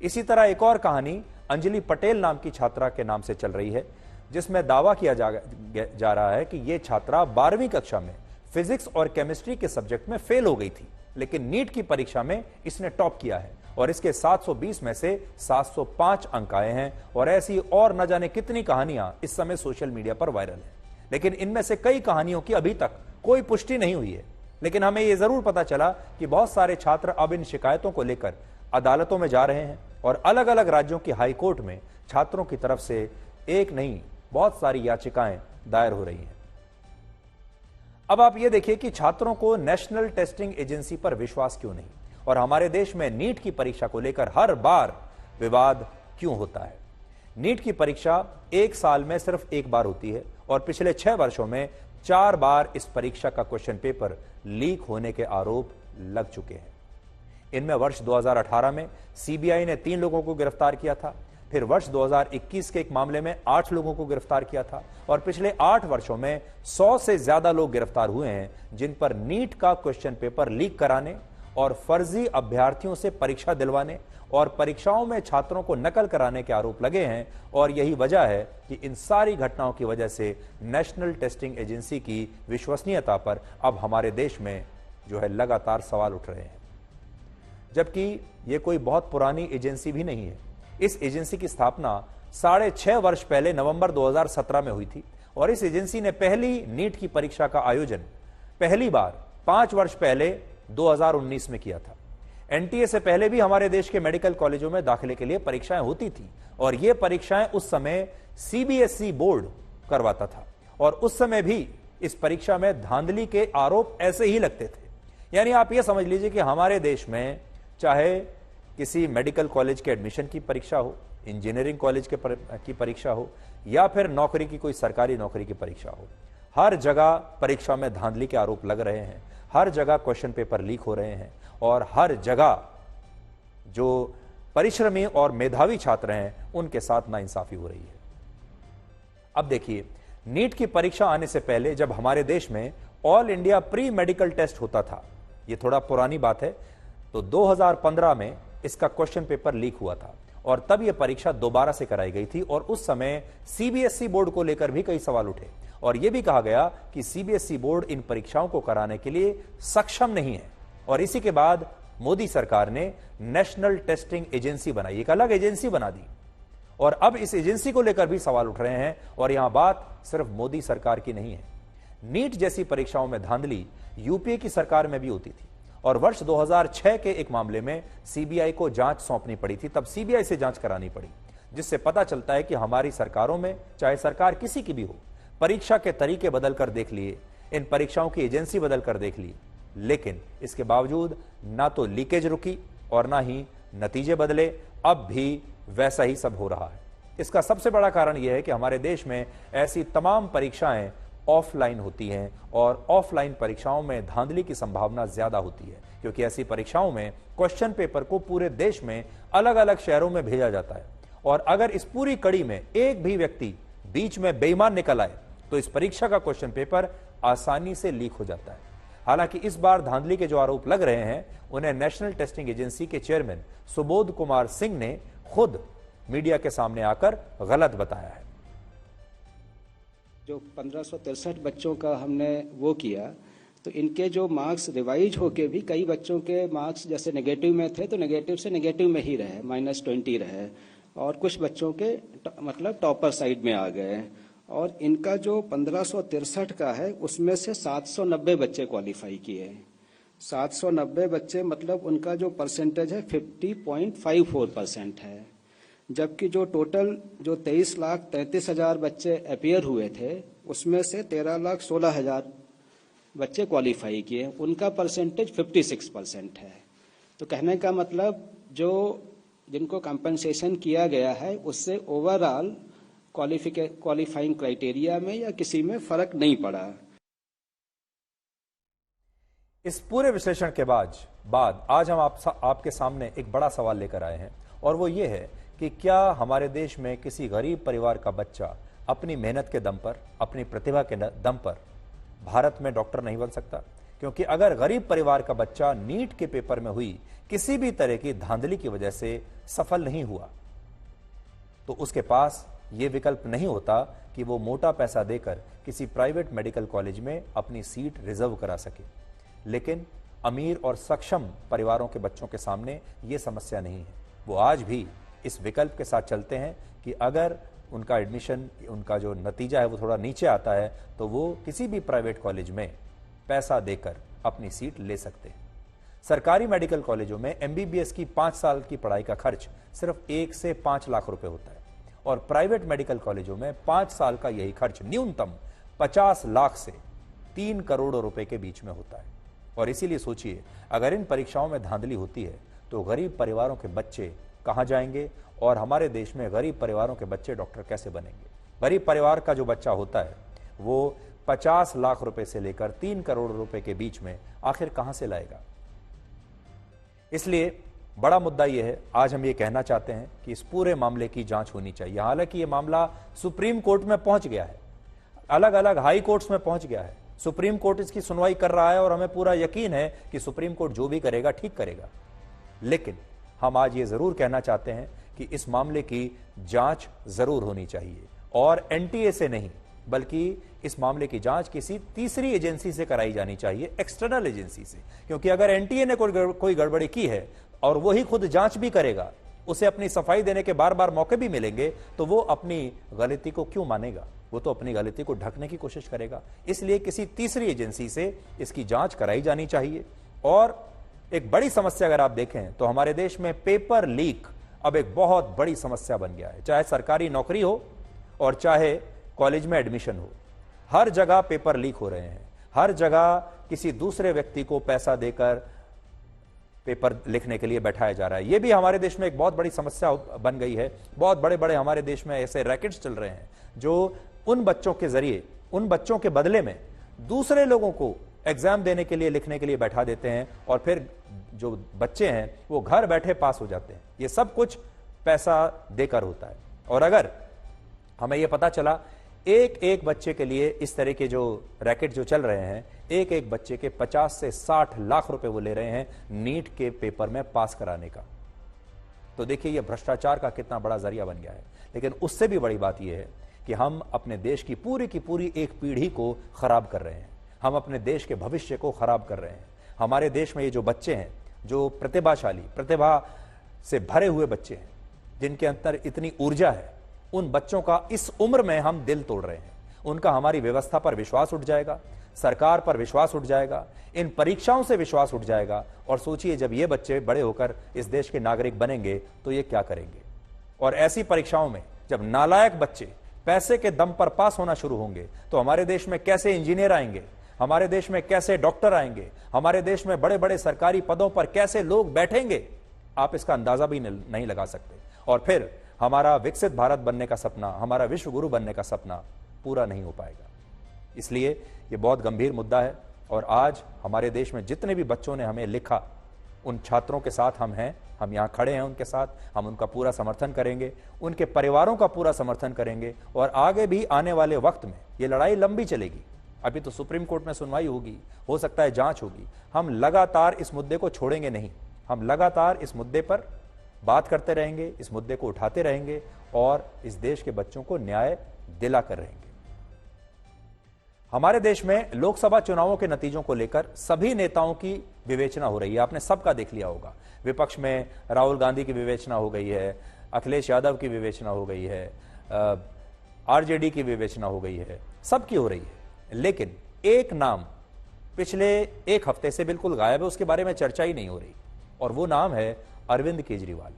इसी तरह एक और कहानी अंजलि पटेल नाम की छात्रा के नाम से चल रही है, जिसमें दावा किया जा रहा है कि यह छात्रा 12वीं कक्षा में फिजिक्स और केमिस्ट्री के सब्जेक्ट में फेल हो गई थी, लेकिन नीट की परीक्षा में इसने टॉप किया है और इसके 720 में से 705 अंक आए हैं। और ऐसी और न जाने कितनी कहानियां इस समय सोशल मीडिया पर वायरल है, लेकिन इनमें से कई कहानियों की अभी तक कोई पुष्टि नहीं हुई है। लेकिन हमें यह जरूर पता चला कि बहुत सारे छात्र अब इन शिकायतों को लेकर अदालतों में जा रहे हैं और अलग अलग राज्यों की हाई कोर्ट में छात्रों की तरफ से एक नहीं बहुत सारी याचिकाएं दायर हो रही हैं। अब आप यह देखिए कि छात्रों को नेशनल टेस्टिंग एजेंसी पर विश्वास क्यों नहीं, और हमारे देश में नीट की परीक्षा को लेकर हर बार विवाद क्यों होता है। नीट की परीक्षा एक साल में सिर्फ एक बार होती है और पिछले 6 वर्षों में 4 बार इस परीक्षा का क्वेश्चन पेपर लीक होने के आरोप लग चुके हैं। इनमें वर्ष 2018 में सीबीआई ने 3 लोगों को गिरफ्तार किया था, फिर वर्ष 2021 के एक मामले में 8 लोगों को गिरफ्तार किया था और पिछले 8 वर्षों में 100 से ज्यादा लोग गिरफ्तार हुए हैं जिन पर नीट का क्वेश्चन पेपर लीक कराने और फर्जी अभ्यर्थियों से परीक्षा दिलवाने और परीक्षाओं में छात्रों को नकल कराने के आरोप लगे हैं। और यही वजह है कि इन सारी घटनाओं की वजह से नेशनल टेस्टिंग एजेंसी की विश्वसनीयता पर अब हमारे देश में जो है लगातार सवाल उठ रहे हैं, जबकि यह कोई बहुत पुरानी एजेंसी भी नहीं है। इस एजेंसी की स्थापना 6.5 वर्ष पहले नवंबर 2017 में हुई थी और इस एजेंसी ने पहली नीट की परीक्षा का आयोजन पहली बार 5 वर्ष पहले 2019 में किया था। एनटीए से पहले भी हमारे देश के मेडिकल कॉलेजों में दाखिले के लिए परीक्षाएं होती थी और ये परीक्षाएं उस समय सीबीएसई बोर्ड करवाता था और उस समय भी इस परीक्षा में धांधली के आरोप ऐसे ही लगते थे। यानी आप ये समझ लीजिए कि हमारे देश में चाहे किसी मेडिकल कॉलेज के एडमिशन की परीक्षा हो, इंजीनियरिंग कॉलेज की परीक्षा हो या फिर नौकरी की कोई सरकारी नौकरी की परीक्षा हो, हर जगह परीक्षा में धांधली के आरोप लग रहे हैं, हर जगह क्वेश्चन पेपर लीक हो रहे हैं और हर जगह जो परिश्रमी और मेधावी छात्र हैं उनके साथ नाइंसाफी हो रही है। अब देखिए, नीट की परीक्षा आने से पहले जब हमारे देश में all India pre medical test होता था, यह थोड़ा पुरानी बात है, तो 2015 में इसका क्वेश्चन पेपर लीक हुआ था और तब यह परीक्षा दोबारा से कराई गई थी और उस समय सीबीएसई बोर्ड को लेकर भी कई सवाल उठे और यह भी कहा गया कि सीबीएसई बोर्ड इन परीक्षाओं को कराने के लिए सक्षम नहीं है। और इसी के बाद मोदी सरकार ने नेशनल टेस्टिंग एजेंसी बनाई, एक अलग एजेंसी बना दी और अब इस एजेंसी को लेकर भी सवाल उठ रहे हैं। और यहां बात सिर्फ मोदी सरकार की नहीं है, नीट जैसी परीक्षाओं में धांधली यूपीए की सरकार में भी होती थी और वर्ष 2006 के एक मामले में सीबीआई को जांच सौंपनी पड़ी थी, तब सीबीआई से जांच करानी पड़ी, जिससे पता चलता है कि हमारी सरकारों में, चाहे सरकार किसी की भी हो, परीक्षा के तरीके बदल कर देख लिए, इन परीक्षाओं की एजेंसी बदल कर देख ली, लेकिन इसके बावजूद ना तो लीकेज रुकी और ना ही नतीजे बदले, अब भी वैसा ही सब हो रहा है। इसका सबसे बड़ा कारण यह है कि हमारे देश में ऐसी तमाम परीक्षाएं ऑफलाइन होती हैं और ऑफलाइन परीक्षाओं में धांधली की संभावना ज्यादा होती है, क्योंकि ऐसी परीक्षाओं में क्वेश्चन पेपर को पूरे देश में अलग अलग शहरों में भेजा जाता है और अगर इस पूरी कड़ी में एक भी व्यक्ति बीच में बेईमान निकल आए तो इस परीक्षा का क्वेश्चन पेपर आसानी से लीक हो जाता है। हालांकि इस बार धांधली के जो आरोप लग रहे हैं उन्हें नेशनल टेस्टिंग एजेंसी के चेयरमैन सुबोध कुमार सिंह ने खुद मीडिया के सामने आकर गलत बताया है। जो 1563 बच्चों का हमने वो किया, तो इनके जो मार्क्स रिवाइज होके भी कई बच्चों के मार्क्स जैसे नेगेटिव में थे तो नेगेटिव से नेगेटिव में ही रहे, -20 रहे, और कुछ बच्चों के मतलब टॉपर साइड में आ गए। और इनका जो 1563 का है उसमें से 790 बच्चे क्वालिफाई किए। 790 बच्चे मतलब उनका जो परसेंटेज है 50.54% है। जबकि जो टोटल जो 23,33,000 बच्चे अपियर हुए थे उसमें से 13,16,000 बच्चे क्वालिफाई किए, उनका परसेंटेज 56% है। तो कहने का मतलब जो जिनको कंपनसेशन किया गया है उससे ओवरऑल क्वालिफाइंग क्राइटेरिया में या किसी में फर्क नहीं पड़ा। इस पूरे विश्लेषण के बाद आज हम आपके सामने एक बड़ा सवाल लेकर आए हैं, और वो ये है कि क्या हमारे देश में किसी गरीब परिवार का बच्चा अपनी मेहनत के दम पर, अपनी प्रतिभा के दम पर भारत में डॉक्टर नहीं बन सकता? क्योंकि अगर गरीब परिवार का बच्चा नीट के पेपर में हुई किसी भी तरह की धांधली की वजह से सफल नहीं हुआ तो उसके पास यह विकल्प नहीं होता कि वो मोटा पैसा देकर किसी प्राइवेट मेडिकल कॉलेज में अपनी सीट रिजर्व करा सके। लेकिन अमीर और सक्षम परिवारों के बच्चों के सामने यह समस्या नहीं है। वो आज भी इस विकल्प के साथ चलते हैं कि अगर उनका एडमिशन, उनका जो नतीजा है वो थोड़ा नीचे आता है तो वो किसी भी प्राइवेट कॉलेज में पैसा देकर अपनी सीट ले सकते हैं। सरकारी मेडिकल कॉलेजों में एमबीबीएस की 5 साल की पढ़ाई का खर्च सिर्फ 1 से 5 लाख रुपए होता है, और प्राइवेट मेडिकल कॉलेजों में 5 साल का यही खर्च न्यूनतम 50 लाख से 3 करोड़ रुपए के बीच में होता है। और इसीलिए सोचिए, अगर इन परीक्षाओं में धांधली होती है तो गरीब परिवारों के बच्चे कहां जाएंगे, और हमारे देश में गरीब परिवारों के बच्चे डॉक्टर कैसे बनेंगे? गरीब परिवार का जो बच्चा होता है वो 50 लाख रुपए से लेकर 3 करोड़ रुपए के बीच में आखिर कहां से लाएगा? इसलिए बड़ा मुद्दा यह है, आज हम ये कहना चाहते हैं कि इस पूरे मामले की जांच होनी चाहिए। हालांकि ये मामला सुप्रीम कोर्ट में पहुंच गया है, अलग अलग हाई कोर्ट्स में पहुंच गया है, सुप्रीम कोर्ट इसकी सुनवाई कर रहा है और हमें पूरा यकीन है कि सुप्रीम कोर्ट जो भी करेगा ठीक करेगा। लेकिन हम आज ये जरूर कहना चाहते हैं कि इस मामले की जांच जरूर होनी चाहिए, और एनटीए से नहीं बल्कि इस मामले की जांच किसी तीसरी एजेंसी से कराई जानी चाहिए, एक्सटर्नल एजेंसी से। क्योंकि अगर एनटीए ने कोई गड़बड़ी की है और वो ही खुद जांच भी करेगा, उसे अपनी सफाई देने के बार बार मौके भी मिलेंगे, तो वो अपनी गलती को क्यों मानेगा? वो तो अपनी गलती को ढकने की कोशिश करेगा। इसलिए किसी तीसरी एजेंसी से इसकी जांच कराई जानी चाहिए। और एक बड़ी समस्या अगर आप देखें तो हमारे देश में पेपर लीक अब एक बहुत बड़ी समस्या बन गया है। चाहे सरकारी नौकरी हो और चाहे कॉलेज में एडमिशन हो, हर जगह पेपर लीक हो रहे हैं। हर जगह किसी दूसरे व्यक्ति को पैसा देकर पेपर लिखने के लिए बैठाया जा रहा है। यह भी हमारे देश में एक बहुत बड़ी समस्या बन गई है। बहुत बड़े बड़े हमारे देश में ऐसे रैकेट्स चल रहे हैं जो उन बच्चों के जरिए, उन बच्चों के बदले में दूसरे लोगों को एग्जाम देने के लिए, लिखने के लिए बैठा देते हैं, और फिर जो बच्चे हैं वो घर बैठे पास हो जाते हैं। ये सब कुछ पैसा देकर होता है। और अगर हमें यह पता चला एक एक बच्चे के लिए इस तरह के जो रैकेट जो चल रहे हैं, एक एक बच्चे के 50 से 60 लाख रुपए वो ले रहे हैं नीट के पेपर में पास कराने का, तो देखिए ये भ्रष्टाचार का कितना बड़ा जरिया बन गया है। लेकिन उससे भी बड़ी बात यह है कि हम अपने देश की पूरी एक पीढ़ी को खराब कर रहे हैं। हम अपने देश के भविष्य को खराब कर रहे हैं। हमारे देश में ये जो बच्चे हैं, जो प्रतिभाशाली, प्रतिभा से भरे हुए बच्चे हैं, जिनके अंदर इतनी ऊर्जा है, उन बच्चों का इस उम्र में हम दिल तोड़ रहे हैं। उनका हमारी व्यवस्था पर विश्वास उठ जाएगा, सरकार पर विश्वास उठ जाएगा, इन परीक्षाओं से विश्वास उठ जाएगा। और सोचिए जब ये बच्चे बड़े होकर इस देश के नागरिक बनेंगे तो ये क्या करेंगे। और ऐसी परीक्षाओं में जब नालायक बच्चे पैसे के दम पर पास होना शुरू होंगे तो हमारे देश में कैसे इंजीनियर आएंगे, हमारे देश में कैसे डॉक्टर आएंगे, हमारे देश में बड़े बड़े सरकारी पदों पर कैसे लोग बैठेंगे, आप इसका अंदाजा भी नहीं लगा सकते। और फिर हमारा विकसित भारत बनने का सपना, हमारा विश्व गुरु बनने का सपना पूरा नहीं हो पाएगा। इसलिए यह बहुत गंभीर मुद्दा है। और आज हमारे देश में जितने भी बच्चों ने हमें लिखा, उन छात्रों के साथ हम हैं, हम यहां खड़े हैं उनके साथ, हम उनका पूरा समर्थन करेंगे, उनके परिवारों का पूरा समर्थन करेंगे। और आगे भी आने वाले वक्त में ये लड़ाई लंबी चलेगी। अभी तो सुप्रीम कोर्ट में सुनवाई होगी, हो सकता है जांच होगी। हम लगातार इस मुद्दे को छोड़ेंगे नहीं, हम लगातार इस मुद्दे पर बात करते रहेंगे, इस मुद्दे को उठाते रहेंगे और इस देश के बच्चों को न्याय दिलाकर रहेंगे। हमारे देश में लोकसभा चुनावों के नतीजों को लेकर सभी नेताओं की विवेचना हो रही है। आपने सबका देख लिया होगा। विपक्ष में राहुल गांधी की विवेचना हो गई है, अखिलेश यादव की विवेचना हो गई है, आरजेडी की विवेचना हो गई है, सबकी हो रही है। लेकिन एक नाम पिछले एक हफ्ते से बिल्कुल गायब है, उसके बारे में चर्चा ही नहीं हो रही, और वो नाम है अरविंद केजरीवाल।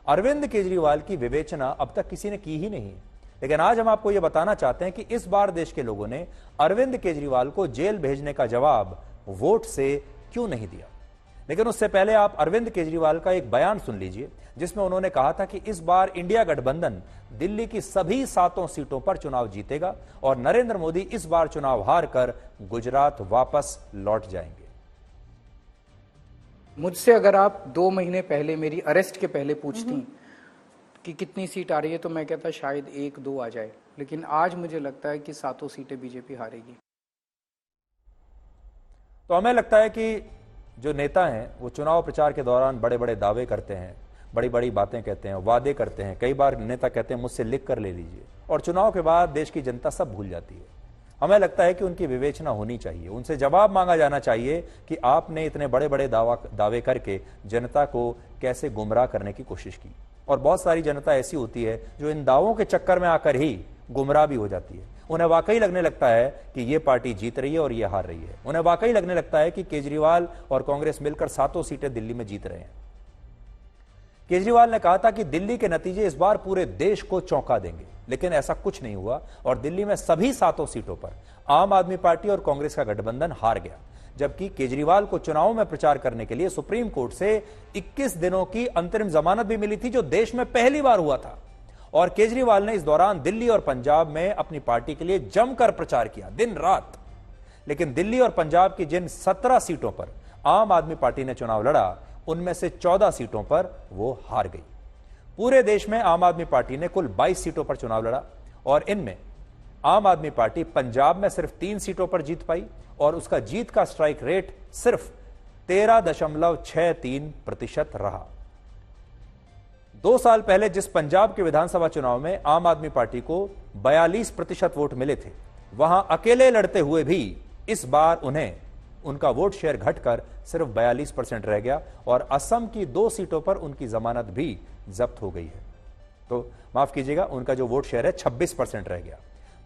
अरविंद केजरीवाल की विवेचना अब तक किसी ने की ही नहीं है। लेकिन आज हम आपको यह बताना चाहते हैं कि इस बार देश के लोगों ने अरविंद केजरीवाल को जेल भेजने का जवाब वोट से क्यों नहीं दिया। लेकिन उससे पहले आप अरविंद केजरीवाल का एक बयान सुन लीजिए, जिसमें उन्होंने कहा था कि इस बार इंडिया गठबंधन दिल्ली की सभी 7 सीटों पर चुनाव जीतेगा और नरेंद्र मोदी इस बार चुनाव हार कर गुजरात वापस लौट जाएंगे। मुझसे अगर आप 2 महीने पहले मेरी अरेस्ट के पहले पूछती कि कितनी सीट आ रही है तो मैं कहता शायद 1-2 आ जाए, लेकिन आज मुझे लगता है कि 7 सीटें बीजेपी हारेगी। तो हमें लगता है कि जो नेता हैं वो चुनाव प्रचार के दौरान बड़े बड़े दावे करते हैं, बड़ी बड़ी बातें कहते हैं, वादे करते हैं। कई बार नेता कहते हैं मुझसे लिख कर ले लीजिए, और चुनाव के बाद देश की जनता सब भूल जाती है। हमें लगता है कि उनकी विवेचना होनी चाहिए, उनसे जवाब मांगा जाना चाहिए कि आपने इतने बड़े बड़े दावे करके जनता को कैसे गुमराह करने की कोशिश की। और बहुत सारी जनता ऐसी होती है जो इन दावों के चक्कर में आकर ही गुमराह भी हो जाती है। उन्हें वाकई लगने लगता है कि ये पार्टी जीत रही है और ये हार रही है। उन्हें वाकई लगने लगता है कि केजरीवाल और कांग्रेस मिलकर 7 सीटें दिल्ली में जीत रहे हैं। केजरीवाल ने कहा था कि दिल्ली के नतीजे इस बार पूरे देश को चौंका देंगे, लेकिन ऐसा कुछ नहीं हुआ और दिल्ली में सभी 7 सीटों पर आम आदमी पार्टी और कांग्रेस का गठबंधन हार गया। जबकि केजरीवाल को चुनाव में प्रचार करने के लिए सुप्रीम कोर्ट से 21 दिनों की अंतरिम जमानत भी मिली थी, जो देश में पहली बार हुआ था। और केजरीवाल ने इस दौरान दिल्ली और पंजाब में अपनी पार्टी के लिए जमकर प्रचार किया दिन रात। लेकिन दिल्ली और पंजाब की जिन 17 सीटों पर आम आदमी पार्टी ने चुनाव लड़ा, उनमें से 14 सीटों पर वो हार गई। पूरे देश में आम आदमी पार्टी ने कुल 22 सीटों पर चुनाव लड़ा और इनमें आम आदमी पार्टी पंजाब में सिर्फ 3 सीटों पर जीत पाई और उसका जीत का स्ट्राइक रेट सिर्फ 13.63% रहा। 2 साल पहले जिस पंजाब के विधानसभा चुनाव में आम आदमी पार्टी को 42% वोट मिले थे, वहां अकेले लड़ते हुए भी इस बार उन्हें उनका वोट शेयर घटकर सिर्फ 42% रह गया और असम की 2 सीटों पर उनकी जमानत भी जब्त हो गई है। तो माफ कीजिएगा, उनका जो वोट शेयर है 26% रह गया।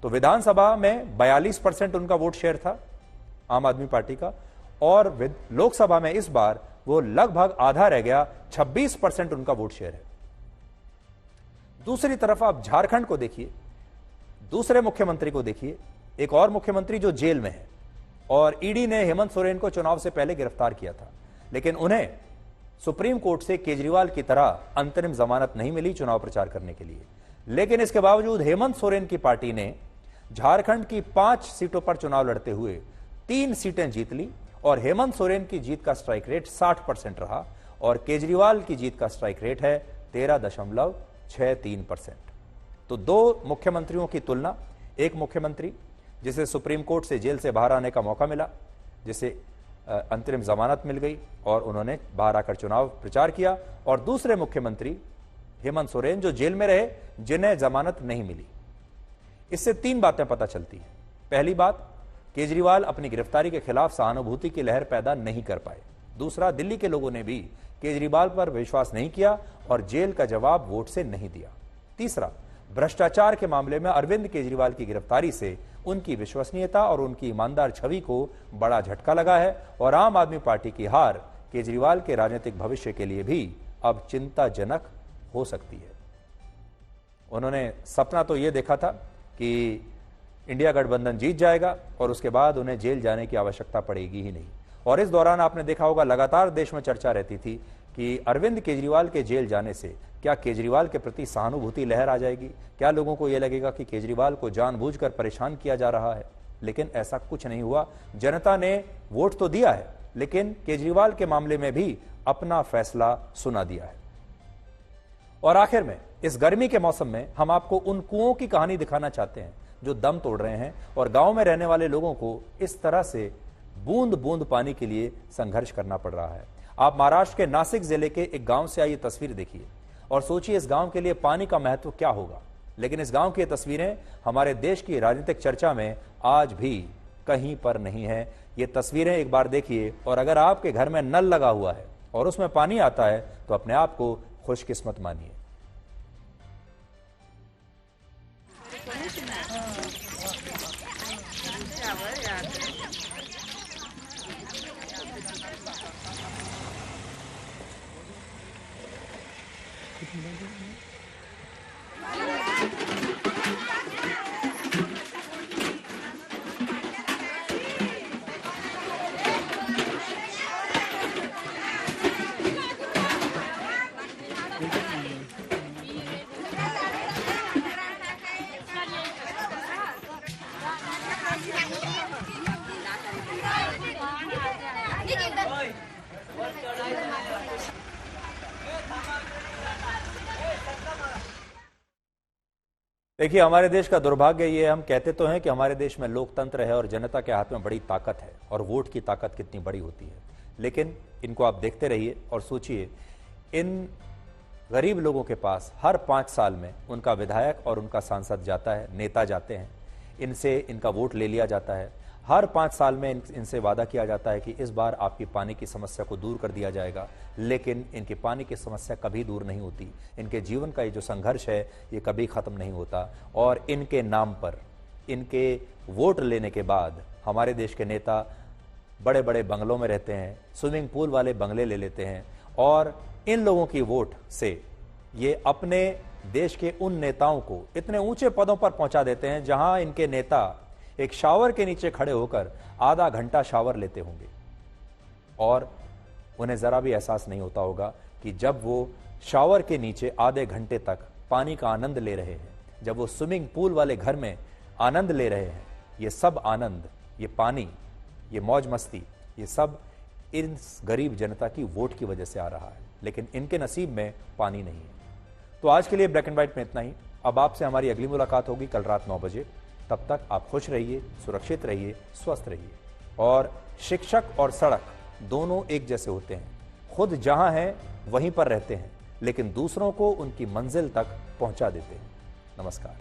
तो विधानसभा में 42% उनका वोट शेयर था आम आदमी पार्टी का, और लोकसभा में इस बार वो लगभग आधा रह गया, 26% उनका वोट शेयर है। दूसरी तरफ आप झारखंड को देखिए, दूसरे मुख्यमंत्री को देखिए, एक और मुख्यमंत्री जो जेल में है और ईडी ने हेमंत सोरेन को चुनाव से पहले गिरफ्तार किया था, लेकिन उन्हें सुप्रीम कोर्ट से केजरीवाल की तरह अंतरिम जमानत नहीं मिली चुनाव प्रचार करने के लिए। लेकिन इसके बावजूद हेमंत सोरेन की पार्टी ने झारखंड की 5 सीटों पर चुनाव लड़ते हुए 3 सीटें जीत ली और हेमंत सोरेन की जीत का स्ट्राइक रेट 60% रहा और केजरीवाल की जीत का स्ट्राइक रेट है 13.63%। तो 2 मुख्यमंत्रियों की तुलना, एक मुख्यमंत्री जिसे सुप्रीम कोर्ट से जेल से बाहर आने का मौका मिला, जिसे अंतरिम जमानत मिल गई और उन्होंने बाहर आकर चुनाव प्रचार किया, और दूसरे मुख्यमंत्री हेमंत सोरेन जो जेल में रहे, जिन्हें जमानत नहीं मिली। इससे 3 बातें पता चलती हैं। पहली बात, केजरीवाल अपनी गिरफ्तारी के खिलाफ सहानुभूति की लहर पैदा नहीं कर पाए। दूसरा, दिल्ली के लोगों ने भी केजरीवाल पर विश्वास नहीं किया और जेल का जवाब वोट से नहीं दिया। तीसरा, भ्रष्टाचार के मामले में अरविंद केजरीवाल की गिरफ्तारी से उनकी विश्वसनीयता और उनकी ईमानदार छवि को बड़ा झटका लगा है और आम आदमी पार्टी की हार केजरीवाल के राजनीतिक भविष्य के लिए भी अब चिंताजनक हो सकती है। उन्होंने सपना तो यह देखा था कि इंडिया गठबंधन जीत जाएगा और उसके बाद उन्हें जेल जाने की आवश्यकता पड़ेगी ही नहीं। और इस दौरान आपने देखा होगा, लगातार देश में चर्चा रहती थी कि अरविंद केजरीवाल के जेल जाने से क्या केजरीवाल के प्रति सहानुभूति लहर आ जाएगी, क्या लोगों को यह लगेगा कि केजरीवाल को जानबूझकर परेशान किया जा रहा है। लेकिन ऐसा कुछ नहीं हुआ। जनता ने वोट तो दिया है, लेकिन केजरीवाल के मामले में भी अपना फैसला सुना दिया है। और आखिर में इस गर्मी के मौसम में हम आपको उन कुओं की कहानी दिखाना चाहते हैं जो दम तोड़ रहे हैं और गांव में रहने वाले लोगों को इस तरह से बूंद बूंद पानी के लिए संघर्ष करना पड़ रहा है। आप महाराष्ट्र के नासिक जिले के एक गांव से आई तस्वीर देखिए और सोचिए इस गांव के लिए पानी का महत्व क्या होगा। लेकिन इस गांव की तस्वीरें हमारे देश की राजनीतिक चर्चा में आज भी कहीं पर नहीं है। ये तस्वीरें एक बार देखिए, और अगर आपके घर में नल लगा हुआ है और उसमें पानी आता है तो अपने आप को खुशकिस्मत मानिए। देखिए, हमारे देश का दुर्भाग्य ये, हम कहते तो हैं कि हमारे देश में लोकतंत्र है और जनता के हाथ में बड़ी ताकत है और वोट की ताकत कितनी बड़ी होती है, लेकिन इनको आप देखते रहिए और सोचिए, इन गरीब लोगों के पास हर 5 साल में उनका विधायक और उनका सांसद जाता है, नेता जाते हैं, इनसे इनका वोट ले लिया जाता है। हर 5 साल में इनसे वादा किया जाता है कि इस बार आपकी पानी की समस्या को दूर कर दिया जाएगा, लेकिन इनकी पानी की समस्या कभी दूर नहीं होती। इनके जीवन का ये जो संघर्ष है ये कभी खत्म नहीं होता, और इनके नाम पर, इनके वोट लेने के बाद हमारे देश के नेता बड़े बड़े बंगलों में रहते हैं, स्विमिंग पूल वाले बंगले ले लेते हैं, और इन लोगों की वोट से ये अपने देश के उन नेताओं को इतने ऊंचे पदों पर पहुंचा देते हैं जहां इनके नेता एक शावर के नीचे खड़े होकर आधा घंटा शावर लेते होंगे, और उन्हें जरा भी एहसास नहीं होता होगा कि जब वो शावर के नीचे आधे घंटे तक पानी का आनंद ले रहे हैं, जब वो स्विमिंग पूल वाले घर में आनंद ले रहे हैं, ये सब आनंद, ये पानी, ये मौज मस्ती, ये सब इन गरीब जनता की वोट की वजह से आ रहा है, लेकिन इनके नसीब में पानी नहीं है। तो आज के लिए ब्लैक एंड व्हाइट में इतना ही। अब आपसे हमारी अगली मुलाकात होगी कल रात 9 बजे। तब तक आप खुश रहिए, सुरक्षित रहिए, स्वस्थ रहिए। और शिक्षक और सड़क दोनों एक जैसे होते हैं, खुद जहां हैं वहीं पर रहते हैं, लेकिन दूसरों को उनकी मंजिल तक पहुंचा देते हैं। नमस्कार।